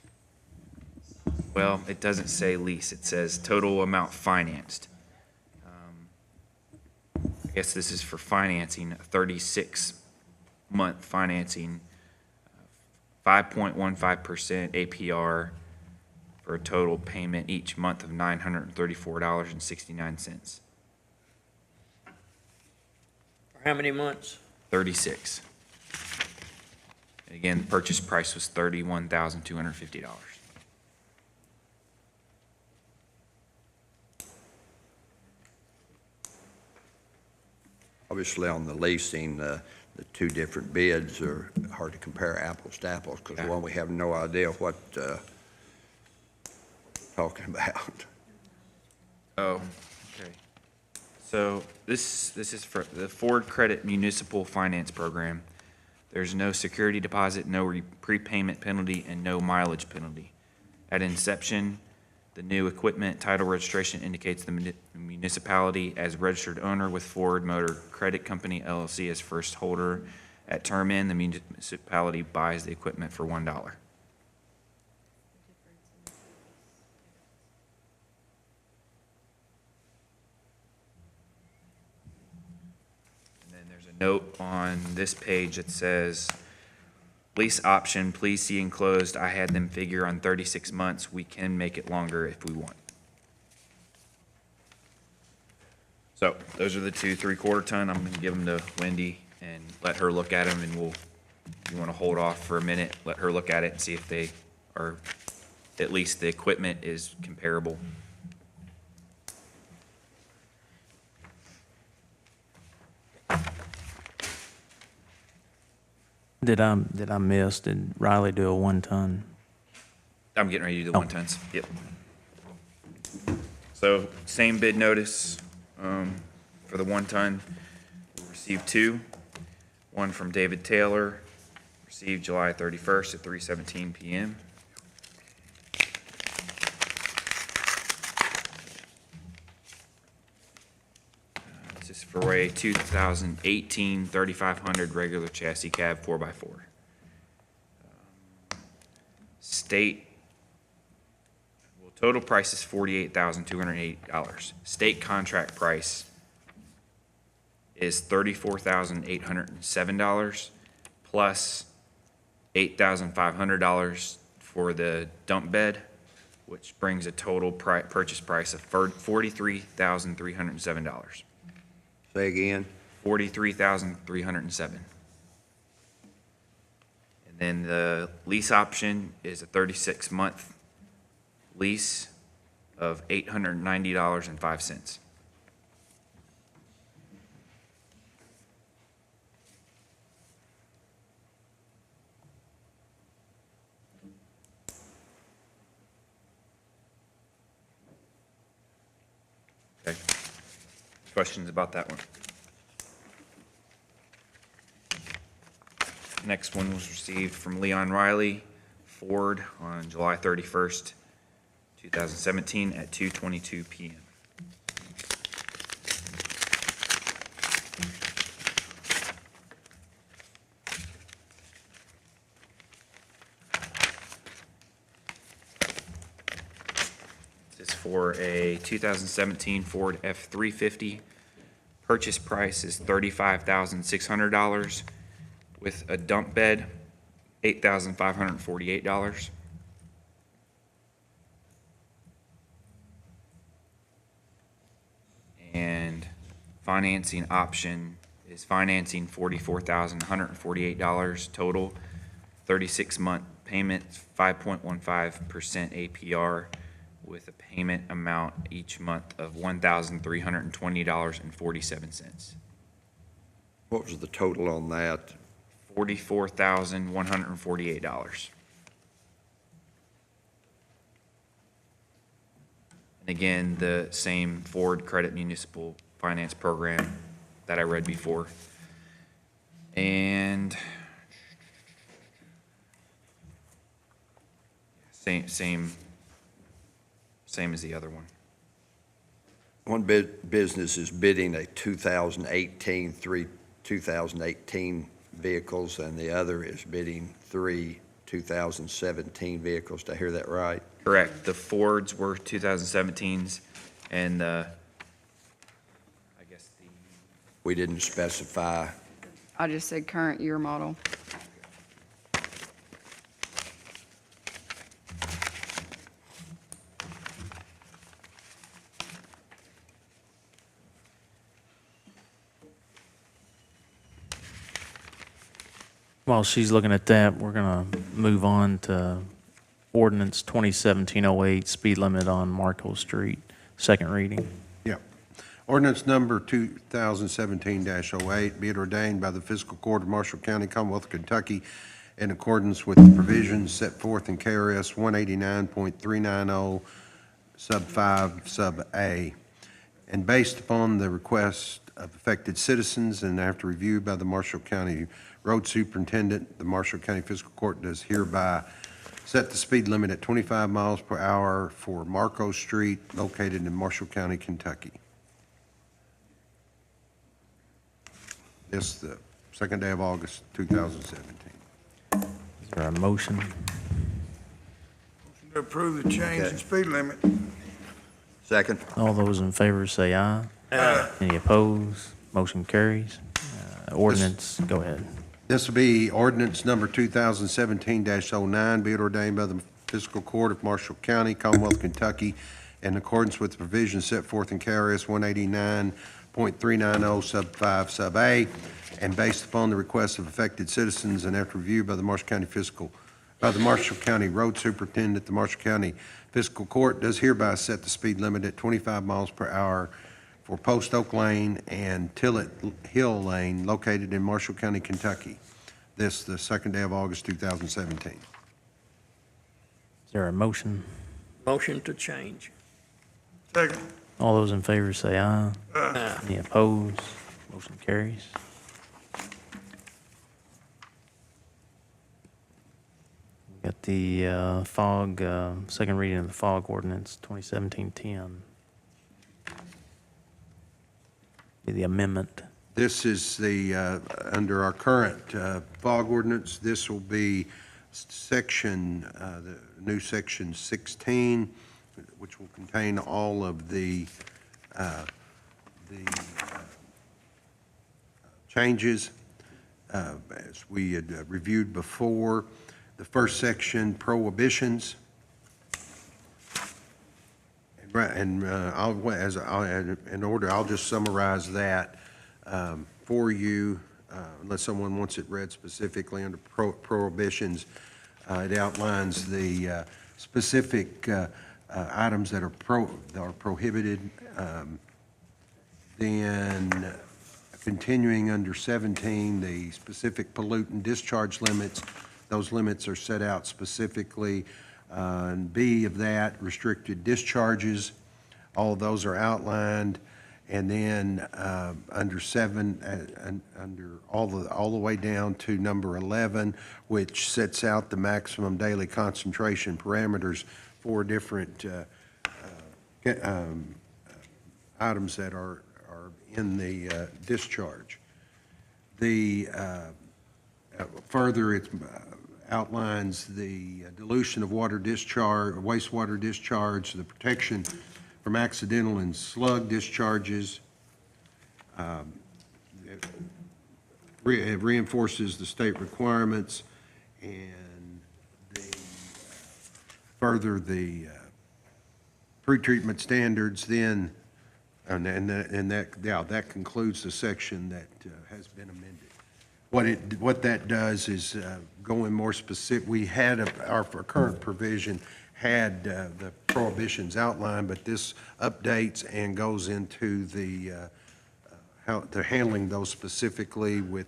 E: well, it doesn't say lease, it says total amount financed. I guess this is for financing, a 36-month financing, 5.15% APR for a total payment each month of $934.69.
H: For how many months?
E: 36. And again, the purchase price was $31,250.
C: Obviously, on the leasing, the 2 different bids are hard to compare apples to apples, because one, we have no idea what talking about.
E: Oh, okay. So this is for the Ford Credit Municipal Finance Program. There's no security deposit, no prepayment penalty, and no mileage penalty. At inception, the new equipment title registration indicates the municipality as registered owner with Ford Motor Credit Company LLC as first holder. At term end, the municipality buys the equipment for $1. Note on this page that says, lease option, please see enclosed. I had them figure on 36 months. We can make it longer if we want. So those are the 2 3/4-ton. I'm going to give them to Wendy and let her look at them, and if you want to hold off for a minute, let her look at it and see if they are, at least the equipment is comparable.
A: Did I miss, did Riley do a 1-ton?
E: I'm getting ready to do the 1-tons. Yep. So same bid notice for the 1-ton. We received 2. One from David Taylor, received July 31st at 3:17 PM. This is for a 2018 3500 regular chassis cab 4x4. State, well, total price is $48,280. State contract price is $34,807 plus $8,500 for the dump bed, which brings a total purchase price of $43,307.
C: Say again?
E: $43,307. And then the lease option is a 36-month lease of $890.05. Okay. Questions about that one? Next one was received from Leon Riley, Ford, on July 31st, 2017 at 2:22 PM. This is for a 2017 Ford F-350. Purchase price is $35,600 with a dump bed, $8,548. And financing option is financing $44,148 total, 36-month payments, 5.15% APR, with a payment amount each month of $1,320.47.
C: What was the total on that?
E: $44,148. And again, the same Ford Credit Municipal Finance Program that I read before. And same as the other one.
C: One business is bidding a 2018 vehicles, and the other is bidding 3 2017 vehicles. Did I hear that right?
E: Correct. The Fords were 2017s, and
C: We didn't specify.
M: I just said current year model.
A: While she's looking at that, we're going to move on to Ordinance 2017-08, speed limit on Marco Street, second reading.
F: Yeah. Ordinance number 2017-08, be it ordained by the Fiscal Court of Marshall County, Commonwealth of Kentucky, in accordance with the provisions set forth in KRS 189.390, sub 5, sub A, and based upon the request of affected citizens and after review by the Marshall County Road Superintendent, the Marshall County Fiscal Court does hereby set the speed limit at 25 miles per hour for Marco Street, located in Marshall County, Kentucky. This the second day of August, 2017.
A: Is there a motion?
D: To approve the change in speed limit.
C: Second.
A: All those in favor say aye. Aye. Any opposed? Motion carries. Ordinance, go ahead.
F: This will be ordinance number 2017-09, be it ordained by the Fiscal Court of Marshall County, Commonwealth of Kentucky, in accordance with the provisions set forth in KRS 189.390, sub 5, sub A, and based upon the request of affected citizens and after review by the Marshall County Road Superintendent, the Marshall County Fiscal Court does hereby set the speed limit at 25 miles per hour for Post Oak Lane and Tillett Hill Lane, located in Marshall County, Kentucky. This the second day of August, 2017.
A: Is there a motion?
H: Motion to change.
D: Second.
A: All those in favor say aye.
H: Aye.
A: Any opposed? Motion carries. We got the fog, second reading of the fog ordinance, 2017-10. The amendment.
F: This is the, under our current fog ordinance, this will be section, the new section 16, which will contain all of the changes as we had reviewed before. The first section, prohibitions. And in order, I'll just summarize that for you, unless someone wants it read specifically under prohibitions. It outlines the specific items that are prohibited. Then, continuing under 17, the specific pollutant discharge limits. Those limits are set out specifically. And B of that, restricted discharges. All of those are outlined. And then under 7, under all the way down to number 11, which sets out the maximum daily concentration parameters for different items that are in the discharge. The further, it outlines the dilution of water discharge, wastewater discharge, the protection from accidental and slug discharges. It reinforces the state requirements and further the pretreatment standards. Then, and that concludes the section that has been amended. What that does is go in more specific. We had our current provision had the prohibitions outlined, but this updates and goes into the how they're handling those specifically with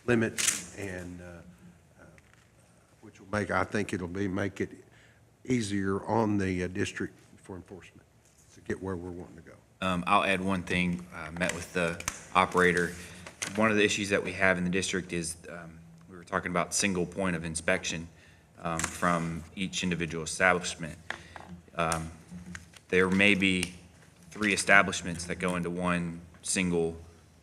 F: limits and which will I think make it easier on the district for enforcement to get where we're wanting to go.
E: I'll add one thing. I met with the operator. One of the issues that we have in the district is we were talking about single point of inspection from each individual establishment. There may be 3 establishments that go into one single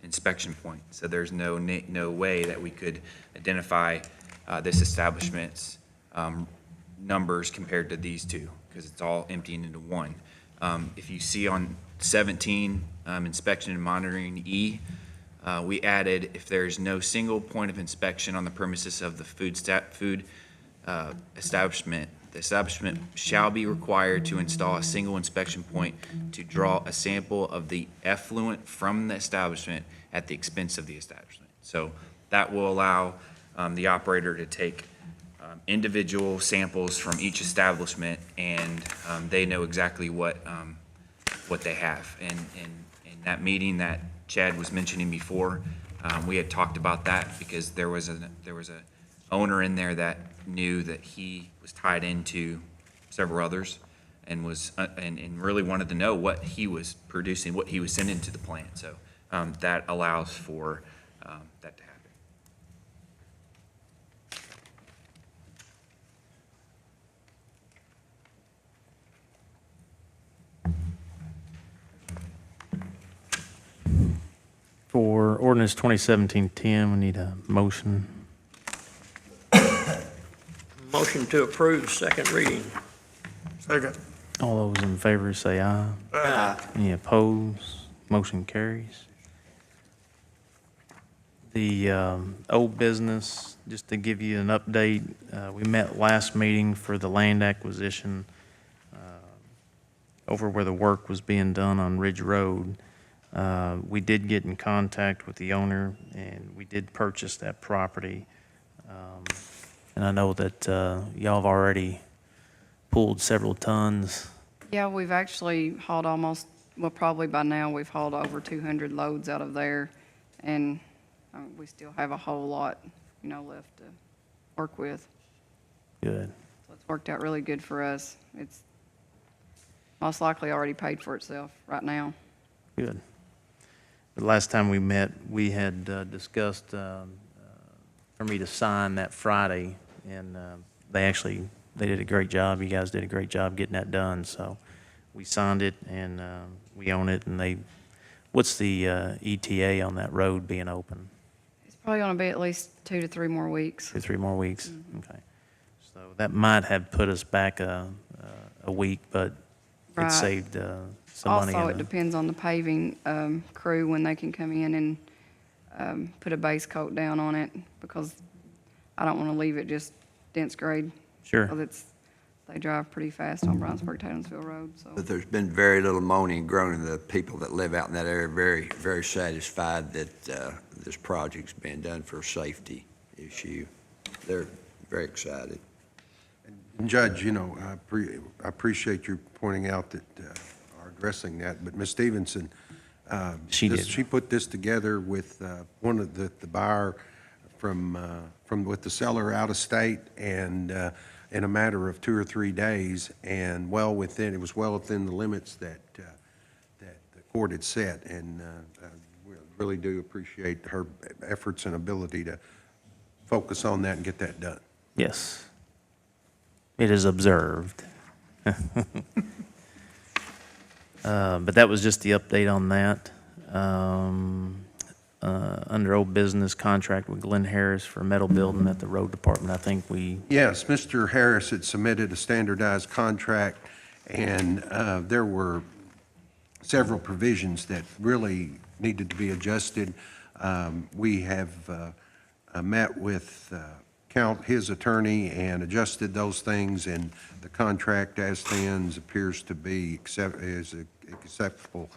E: inspection point. So there's no way that we could identify this establishment's numbers compared to these 2, because it's all emptying into one. If you see on 17, inspection and monitoring E, we added, if there's no single point of inspection on the premises of the food establishment, the establishment shall be required to install a single inspection point to draw a sample of the effluent from the establishment at the expense of the establishment. So that will allow the operator to take individual samples from each establishment, and they know exactly what they have. And in that meeting that Chad was mentioning before, we had talked about that because there was a owner in there that knew that he was tied into several others and was and really wanted to know what he was producing, what he was sending to the plant. So that allows for that to happen.
A: For ordinance 2017-10, we need a motion.
H: Motion to approve second reading.
D: Second.
A: All those in favor say aye.
H: Aye.
A: Any opposed? Motion carries. The old business, just to give you an update, we met last meeting for the land acquisition over where the work was being done on Ridge Road. We did get in contact with the owner, and we did purchase that property. And I know that y'all have already pulled several tons.
M: Yeah, we've actually hauled probably by now, we've hauled over 200 loads out of there, and we still have a whole lot, left to work with.
A: Good.
M: So it's worked out really good for us. It's most likely already paid for itself right now.
A: Good. The last time we met, we had discussed for me to sign that Friday, and they did a great job. You guys did a great job getting that done. So we signed it, and we own it. And what's the ETA on that road being open?
M: It's probably going to be at least 2 to 3 more weeks.
A: 2 or 3 more weeks? Okay. So that might have put us back a week, but it
M: Right.
A: saved some money.
M: Also, it depends on the paving crew when they can come in and put a base coat down on it, because I don't want to leave it just dense grade.
A: Sure.
M: Because they drive pretty fast on Brownsburg-Taylorsville Road, so.
C: But there's been very little moaning and groaning. The people that live out in that area are very, very satisfied that this project's being done for a safety issue. They're very excited.
F: And Judge, you know, I appreciate you pointing out that, or addressing that, but Ms. Stevenson,
A: She did.
F: she put this together with one of the buyer with the seller out of state, and in a matter of 2 or 3 days, and it was well within the limits that the court had set, and we really do appreciate her efforts and ability to focus on that and get that done.
A: Yes. It is observed. But that was just the update on that. Under old business, contract with Glenn Harris for metal building at the road department, I think we,
F: Yes, Mr. Harris had submitted a standardized contract, and there were several provisions that really needed to be adjusted. We have met with his attorney and adjusted those things, and the contract as stands appears to be acceptable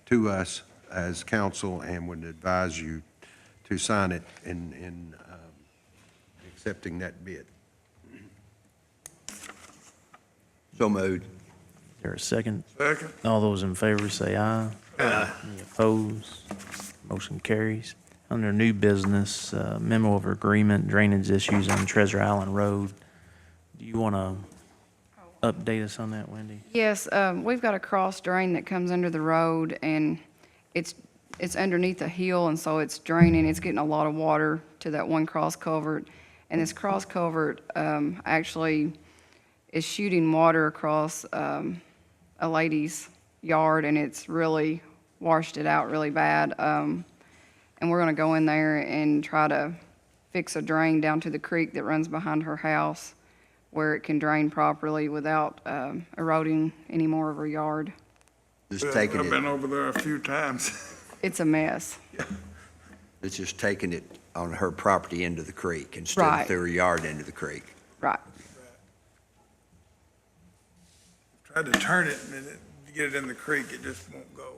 F: to us as council, and would advise you to sign it in accepting that bid.
C: So moved.
A: is there a second?
D: Second.
A: All those in favor say aye. Aye. Any opposed? Motion carries. Under new business, memo of agreement, drainage issues on Treasure Island Road. Do you want to update us on that, Wendy?
M: Yes, we've got a cross drain that comes under the road, and it's underneath a hill, and so it's draining. It's getting a lot of water to that one cross culvert. And this cross culvert actually is shooting water across a lady's yard, and it's really washed it out really bad. And we're going to go in there and try to fix a drain down to the creek that runs behind her house, where it can drain properly without eroding any more of her yard.
C: Just taking
D: I've been
C: it,
D: over there a few times.
M: It's a mess.
C: it's just taking it on her property into the creek instead
M: Right.
C: of through her yard into the creek.
M: Right.
D: Tried to turn it and to get it in the creek, it just won't go.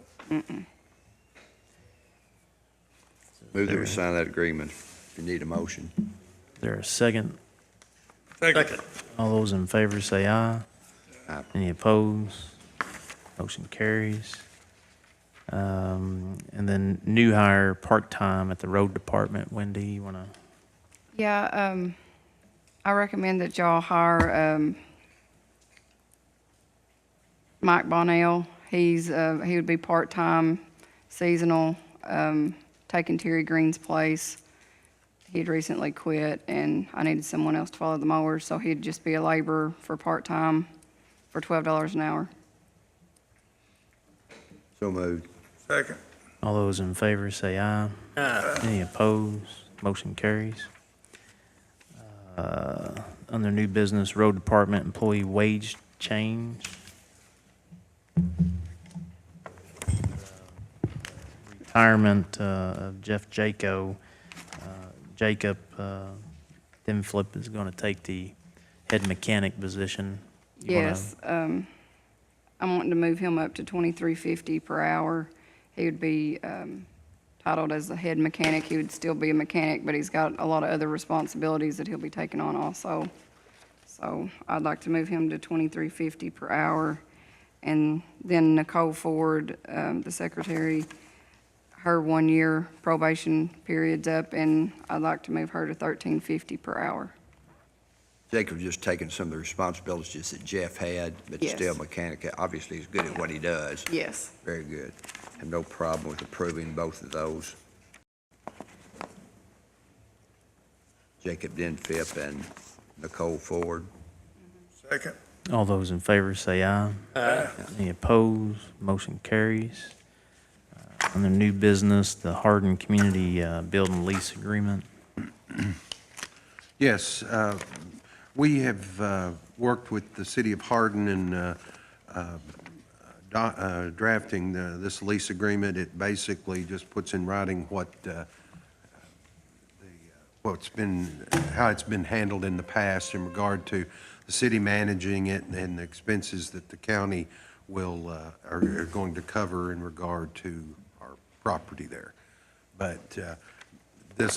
C: Move that we sign that agreement. If you need a motion.
A: Is there a second?
D: Second.
A: All those in favor say aye.
C: Aye.
A: Any opposed? Motion carries. And then new hire, part-time at the road department. Wendy, you want to?
M: Yeah, I recommend that y'all hire Mike Bonnell. He would be part-time, seasonal, taking Terry Green's place. He'd recently quit, and I needed someone else to follow the mowers, so he'd just be a laborer for part-time for $12 an hour.
C: So moved.
D: Second.
A: All those in favor say aye. Aye. Any opposed? Motion carries. Under new business, road department employee wage change. Retirement of Jeff Jaco. Jacob Dimflip is going to take the head mechanic position. You wanna-
M: Yes, I'm wanting to move him up to $23.50 per hour. He would be titled as the head mechanic. He would still be a mechanic, but he's got a lot of other responsibilities that he'll be taking on also. So I'd like to move him to $23.50 per hour. And then Nicole Ford, the secretary, her 1-year probation period's up, and I'd like to move her to $13.50 per hour.
C: Jacob's just taking some of the responsibilities that Jeff had, but
M: Yes.
C: still mechanic. Obviously, he's good at what he does.
M: Yes.
C: Very good. Have no problem with approving both of those. Jacob Denfip and Nicole Ford.
D: Second.
A: All those in favor say aye. Aye. Any opposed? Motion carries. Under new business, the Hardin Community Building Lease Agreement.
F: Yes, we have worked with the city of Hardin in drafting this lease agreement. It basically just puts in writing what how it's been handled in the past in regard to the city managing it and the expenses that the county are going to cover in regard to our property there. But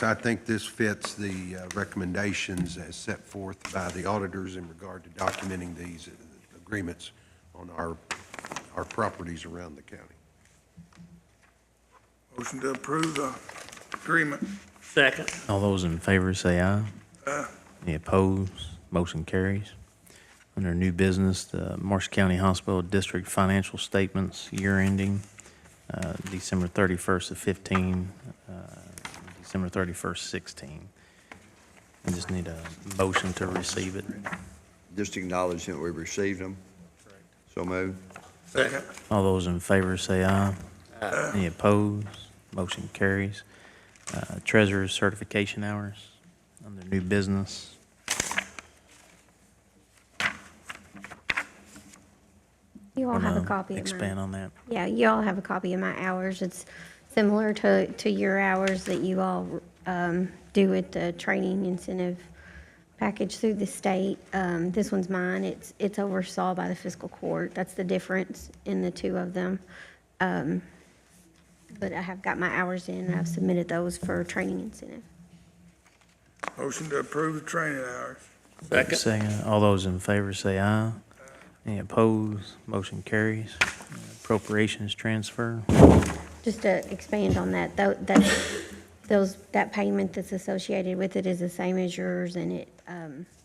F: I think this fits the recommendations as set forth by the auditors in regard to documenting these agreements on our properties around the county.
D: Motion to approve the agreement.
H: Second.
A: All those in favor say aye. Any opposed? Motion carries. Under new business, the Marshall County Hospital District financial statements, year ending December 31st of 15, December 31st, 16. I just need a motion to receive it.
C: Just acknowledging that we received them. So moved.
D: Second.
A: All those in favor say aye. Any opposed? Motion carries. Treasurer's certification hours under new business.
L: You all have a
A: Wanna
L: copy of mine.
A: Expand on that.
L: Yeah, you all have a copy of my hours. It's similar to your hours that you all do at the training incentive package through the state. This one's mine. It's oversaw by the Fiscal Court. That's the difference in the two of them. But I have got my hours in, and I've submitted those for training incentive.
D: Motion to approve the training hours.
H: Second.
A: All those in favor say aye. Any opposed? Motion carries. Appropriations transfer.
L: Just to expand on that, that payment that's associated with it is the same as yours, and it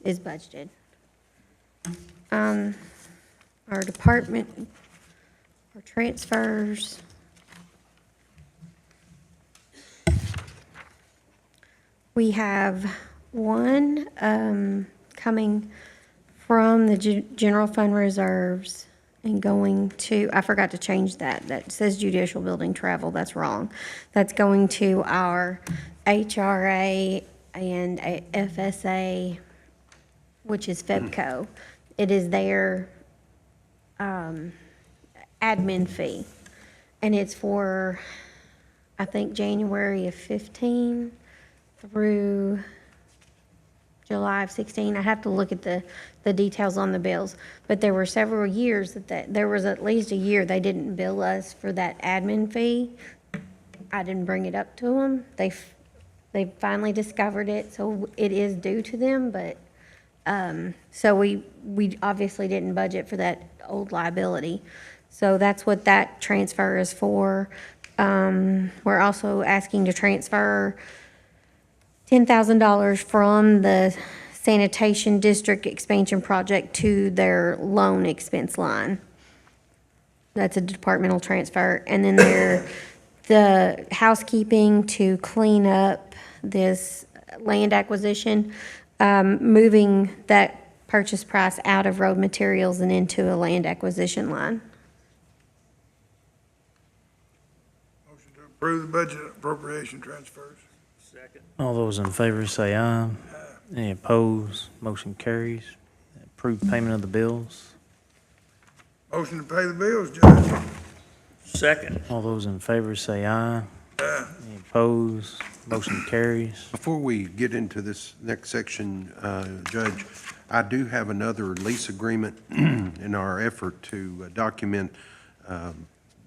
L: is budgeted. Our department, our transfers. We have one coming from the general fund reserves and going to, I forgot to change that. That says judicial building travel. That's wrong. That's going to our HRA and FSA, which is FEBCO. It is their admin fee. And it's for, I think, January of 15 through July of 16. I'd have to look at the details on the bills. But there were several years there was at least a year they didn't bill us for that admin fee. I didn't bring it up to them. They finally discovered it, so it is due to them, but, so we obviously didn't budget for that old liability. So that's what that transfer is for. We're also asking to transfer $10,000 from the Sanitation District expansion project to their loan expense line. That's a departmental transfer. And then the housekeeping to clean up this land acquisition, moving that purchase price out of road materials and into a land acquisition line.
D: Motion to approve the budget appropriation transfers.
H: Second.
A: All those in favor say aye. Any opposed? Motion carries. Approve payment of the bills.
D: Motion to pay the bills, Judge.
H: Second.
A: All those in favor say aye. Any opposed? Motion carries.
F: Before we get into this next section, Judge, I do have another lease agreement in our effort to document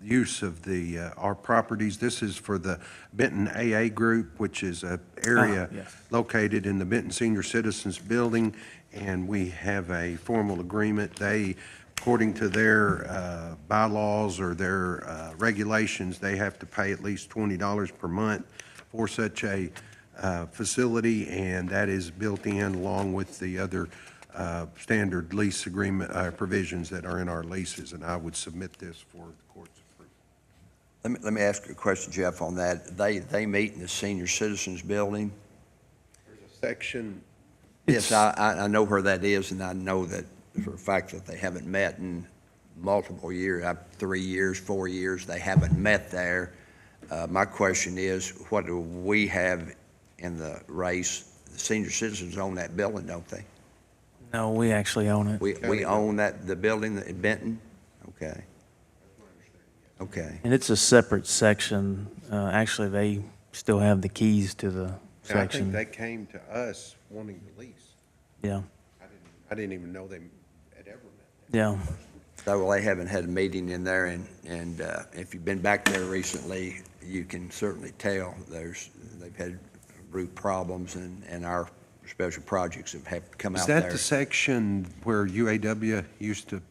F: use of our properties. This is for the Benton AA Group, which is an area
A: yes.
F: located in the Benton Senior Citizens Building, and we have a formal agreement. They, according to their bylaws or their regulations, they have to pay at least $20 per month for such a facility, and that is built in along with the other standard lease agreement provisions that are in our leases, and I would submit this for the court's approval.
C: Let me ask you a question, Jeff, on that. They meet in the Senior Citizens Building?
F: There's a section.
C: Yes, I know where that is, and I know that for a fact that they haven't met in multiple years, 3 years, 4 years, they haven't met there. My question is, what do we have in the race? The senior citizens own that building, don't they?
A: No, we actually own it.
C: We own the building in Benton? Okay. Okay.
A: And it's a separate section. Actually, they still have the keys to the
F: And I think
A: section.
F: they came to us wanting to lease.
A: Yeah,
F: I didn't even know they had ever met.
A: yeah.
C: So, well, they haven't had a meeting in there, and if you've been back there recently, you can certainly tell they've had root problems, and our special projects have come
F: Is
C: out
F: that
C: there.
F: the section where UAW used to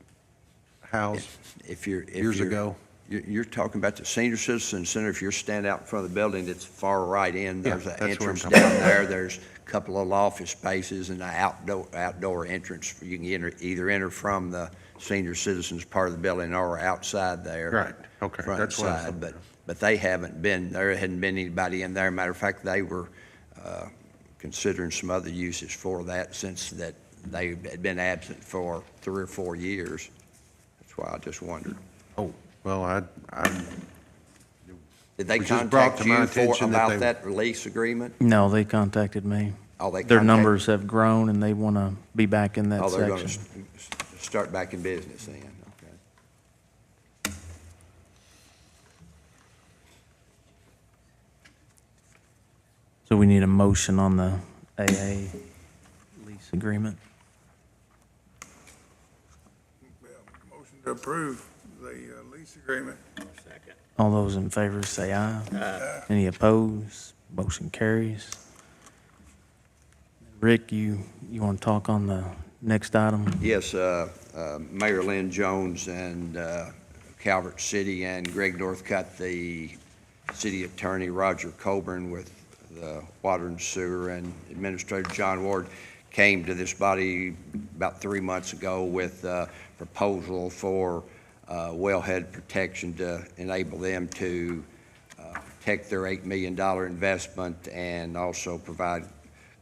F: house
C: If you're.
F: years ago?
C: You're talking about the Senior Citizen Center. If you're standing out in front of the building, it's far right in.
F: Yeah,
C: There's an
F: that's where I'm
C: entrance
F: talking
C: down there. There's a couple of office spaces and an outdoor entrance. You can either enter from the Senior Citizens part of the building or outside there.
F: Right, okay,
C: Front and
F: that's what I
C: side,
F: thought.
C: but they haven't been, there hadn't been anybody in there. Matter of fact, they were considering some other uses for that since that they had been absent for 3 or 4 years. That's why I just wondered.
F: Oh, well, I
C: Did they
F: It was just brought
C: contact
F: to my
C: you
F: attention that
C: about
F: they-
C: that release agreement?
A: No, they contacted me.
C: Oh, they
A: Their
C: contact-
A: numbers have grown and they want to be back in that
C: Oh, they're going
A: section.
C: to start back in business then, okay.
A: So we need a motion on the AA lease agreement.
D: Motion to approve the lease agreement.
H: Second.
A: All those in favor say aye. Any opposed? Motion carries. Rick, you want to talk on the next item?
C: Yes, Mayor Lynn Jones and Calvert City and Greg Northcutt, the city attorney Roger Coburn with the Water and Sewer, and Administrator John Ward came to this body about 3 months ago with a proposal for wellhead protection to enable them to protect their $8 million investment and also provide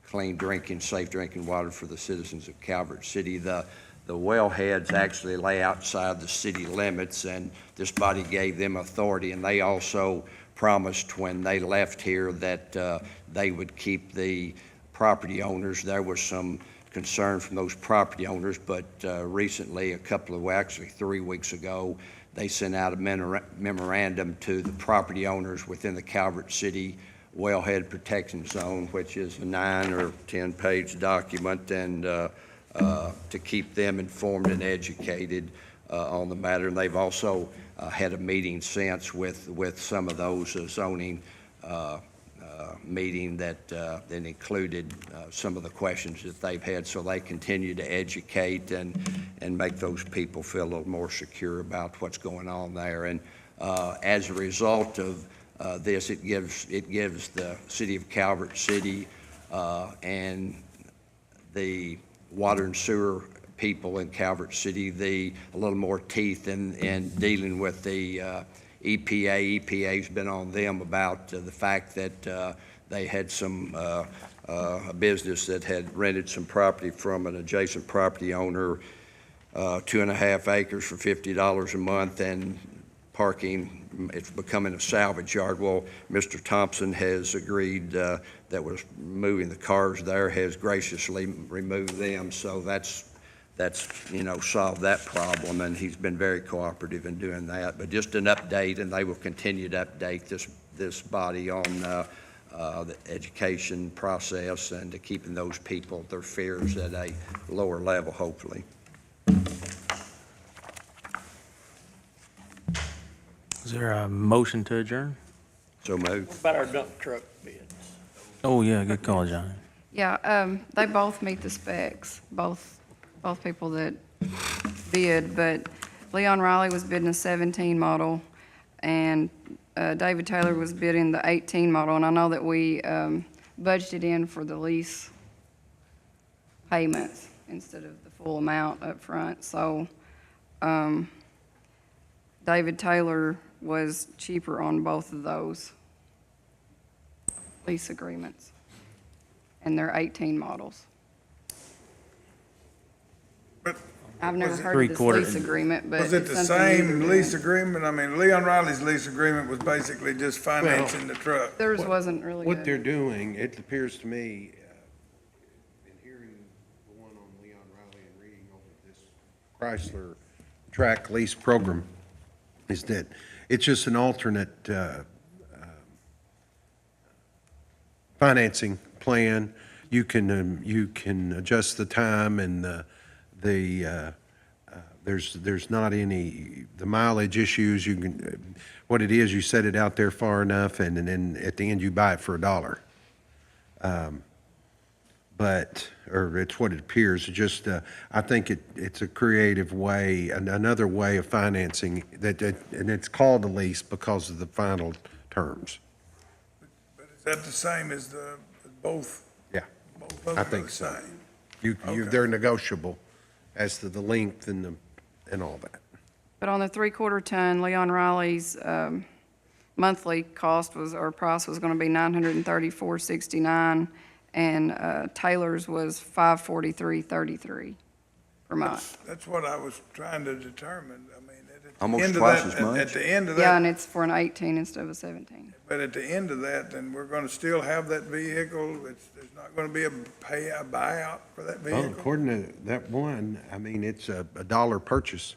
C: clean drinking, safe drinking water for the citizens of Calvert City. The wellheads actually lay outside the city limits, and this body gave them authority, and they also promised when they left here that they would keep the property owners. There was some concern from those property owners, but recently, actually 3 weeks ago, they sent out a memorandum to the property owners within the Calvert City Wellhead Protection Zone, which is a 9 or 10-page document, and to keep them informed and educated on the matter. And they've also had a meeting since with some of those zoning meeting that included some of the questions that they've had, so they continue to educate and make those people feel a little more secure about what's going on there. And as a result of this, it gives the city of Calvert City and the water and sewer people in Calvert City a little more teeth in dealing with the EPA. EPA's been on them about the fact that they had a business that had rented some property from an adjacent property owner, 2.5 acres for $50 a month, and parking, it's becoming a salvage yard. Well, Mr. Thompson has agreed that was moving the cars there, has graciously removed them, so that's solved that problem, and he's been very cooperative in doing that. But just an update, and they will continue to update this body on the education process and to keeping those people, their fears at a lower level, hopefully.
A: Is there a motion to adjourn?
C: So moved.
H: What about our dump truck bids?
A: Oh, yeah, good call, Johnny.
M: Yeah, they both meet the specs, both people that bid, but Leon Riley was bidding a 17 model, and David Taylor was bidding the 18 model, and I know that we budgeted in for the lease payments instead of the full amount up front. So David Taylor was cheaper on both of those lease agreements, and they're 18 models.
D: But
M: I've never
D: Was it-
M: heard of this
A: Three-quarter-
M: lease agreement, but
D: was it
M: it's
D: the
M: something we
D: same
M: were
D: lease
M: doing.
D: agreement? I mean, Leon Riley's lease agreement was basically just financing the truck.
M: Theirs wasn't really
F: What they're
M: good.
F: doing, it appears to me, in hearing the one on Leon Riley and reading over this Chrysler track lease program, is that it's just an alternate financing plan. You can adjust the time and there's not any, the mileage issues, you can, what it is, you set it out there far enough and then at the end you buy it for $1. Or it's what it appears, it's just, I think it's a creative way, another way of financing and it's called a lease because of the final terms.
D: But is that the same as both?
F: Yeah,
D: Both of
F: I
D: them are
F: think
D: the
F: so.
D: same? Okay.
F: They're negotiable as to the length and all that.
M: But on the 3/4 ton, Leon Riley's monthly cost was, or price was gonna be $934.69, and Taylor's was $543.33 per month.
D: That's what I was trying to determine. I mean, at the
C: Almost
D: end of
C: twice
D: that-
C: as much.
D: At the end of
M: Yeah, and
D: that,
M: it's for an 18 instead of a 17.
D: but at the end of that, then we're gonna still have that vehicle. There's not gonna be a buyout for that
F: Well,
D: vehicle?
F: according to that one, I mean, it's a $1 purchase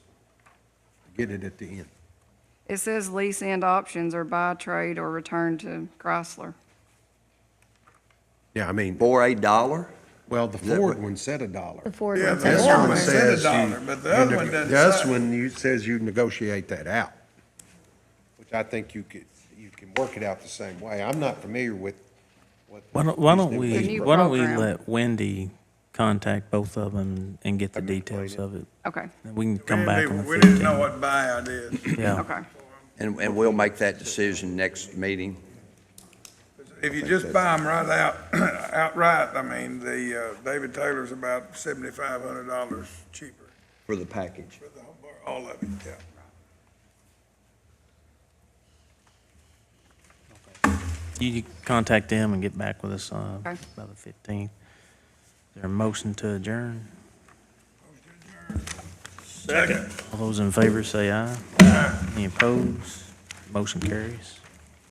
F: to get it at the end.
M: It says lease and options or buy, trade, or return to Chrysler.
F: Yeah, I mean,
C: For $1?
F: well, the
C: that
F: Ford
C: what-
F: one said $1.
L: The Ford
D: Yeah,
L: one's
D: the
F: This
L: $1.
D: Ford
F: one
D: said
F: says
D: $1, but the other one doesn't
F: This
D: say.
F: one says you negotiate that out, which I think you can work it out the same way. I'm not familiar with what.
A: Why don't
M: The new
A: we
M: program.
A: let Wendy contact both of them and get the
F: Let me
A: details
F: explain
A: of it?
M: Okay,
A: And we can come back on the
D: We didn't know
A: 15th.
D: what buyout is.
A: Yeah.
M: okay.
C: And we'll make that decision next meeting.
D: If you just buy them right outright, I mean, the David Taylor's about $7,500 cheaper
C: For the package.
D: for all of it, yeah.
A: You contact them and get back with us
M: Okay.
A: by the 15th. Is there a motion to adjourn?
H: Second.
A: All those in favor say aye. Any opposed? Motion carries.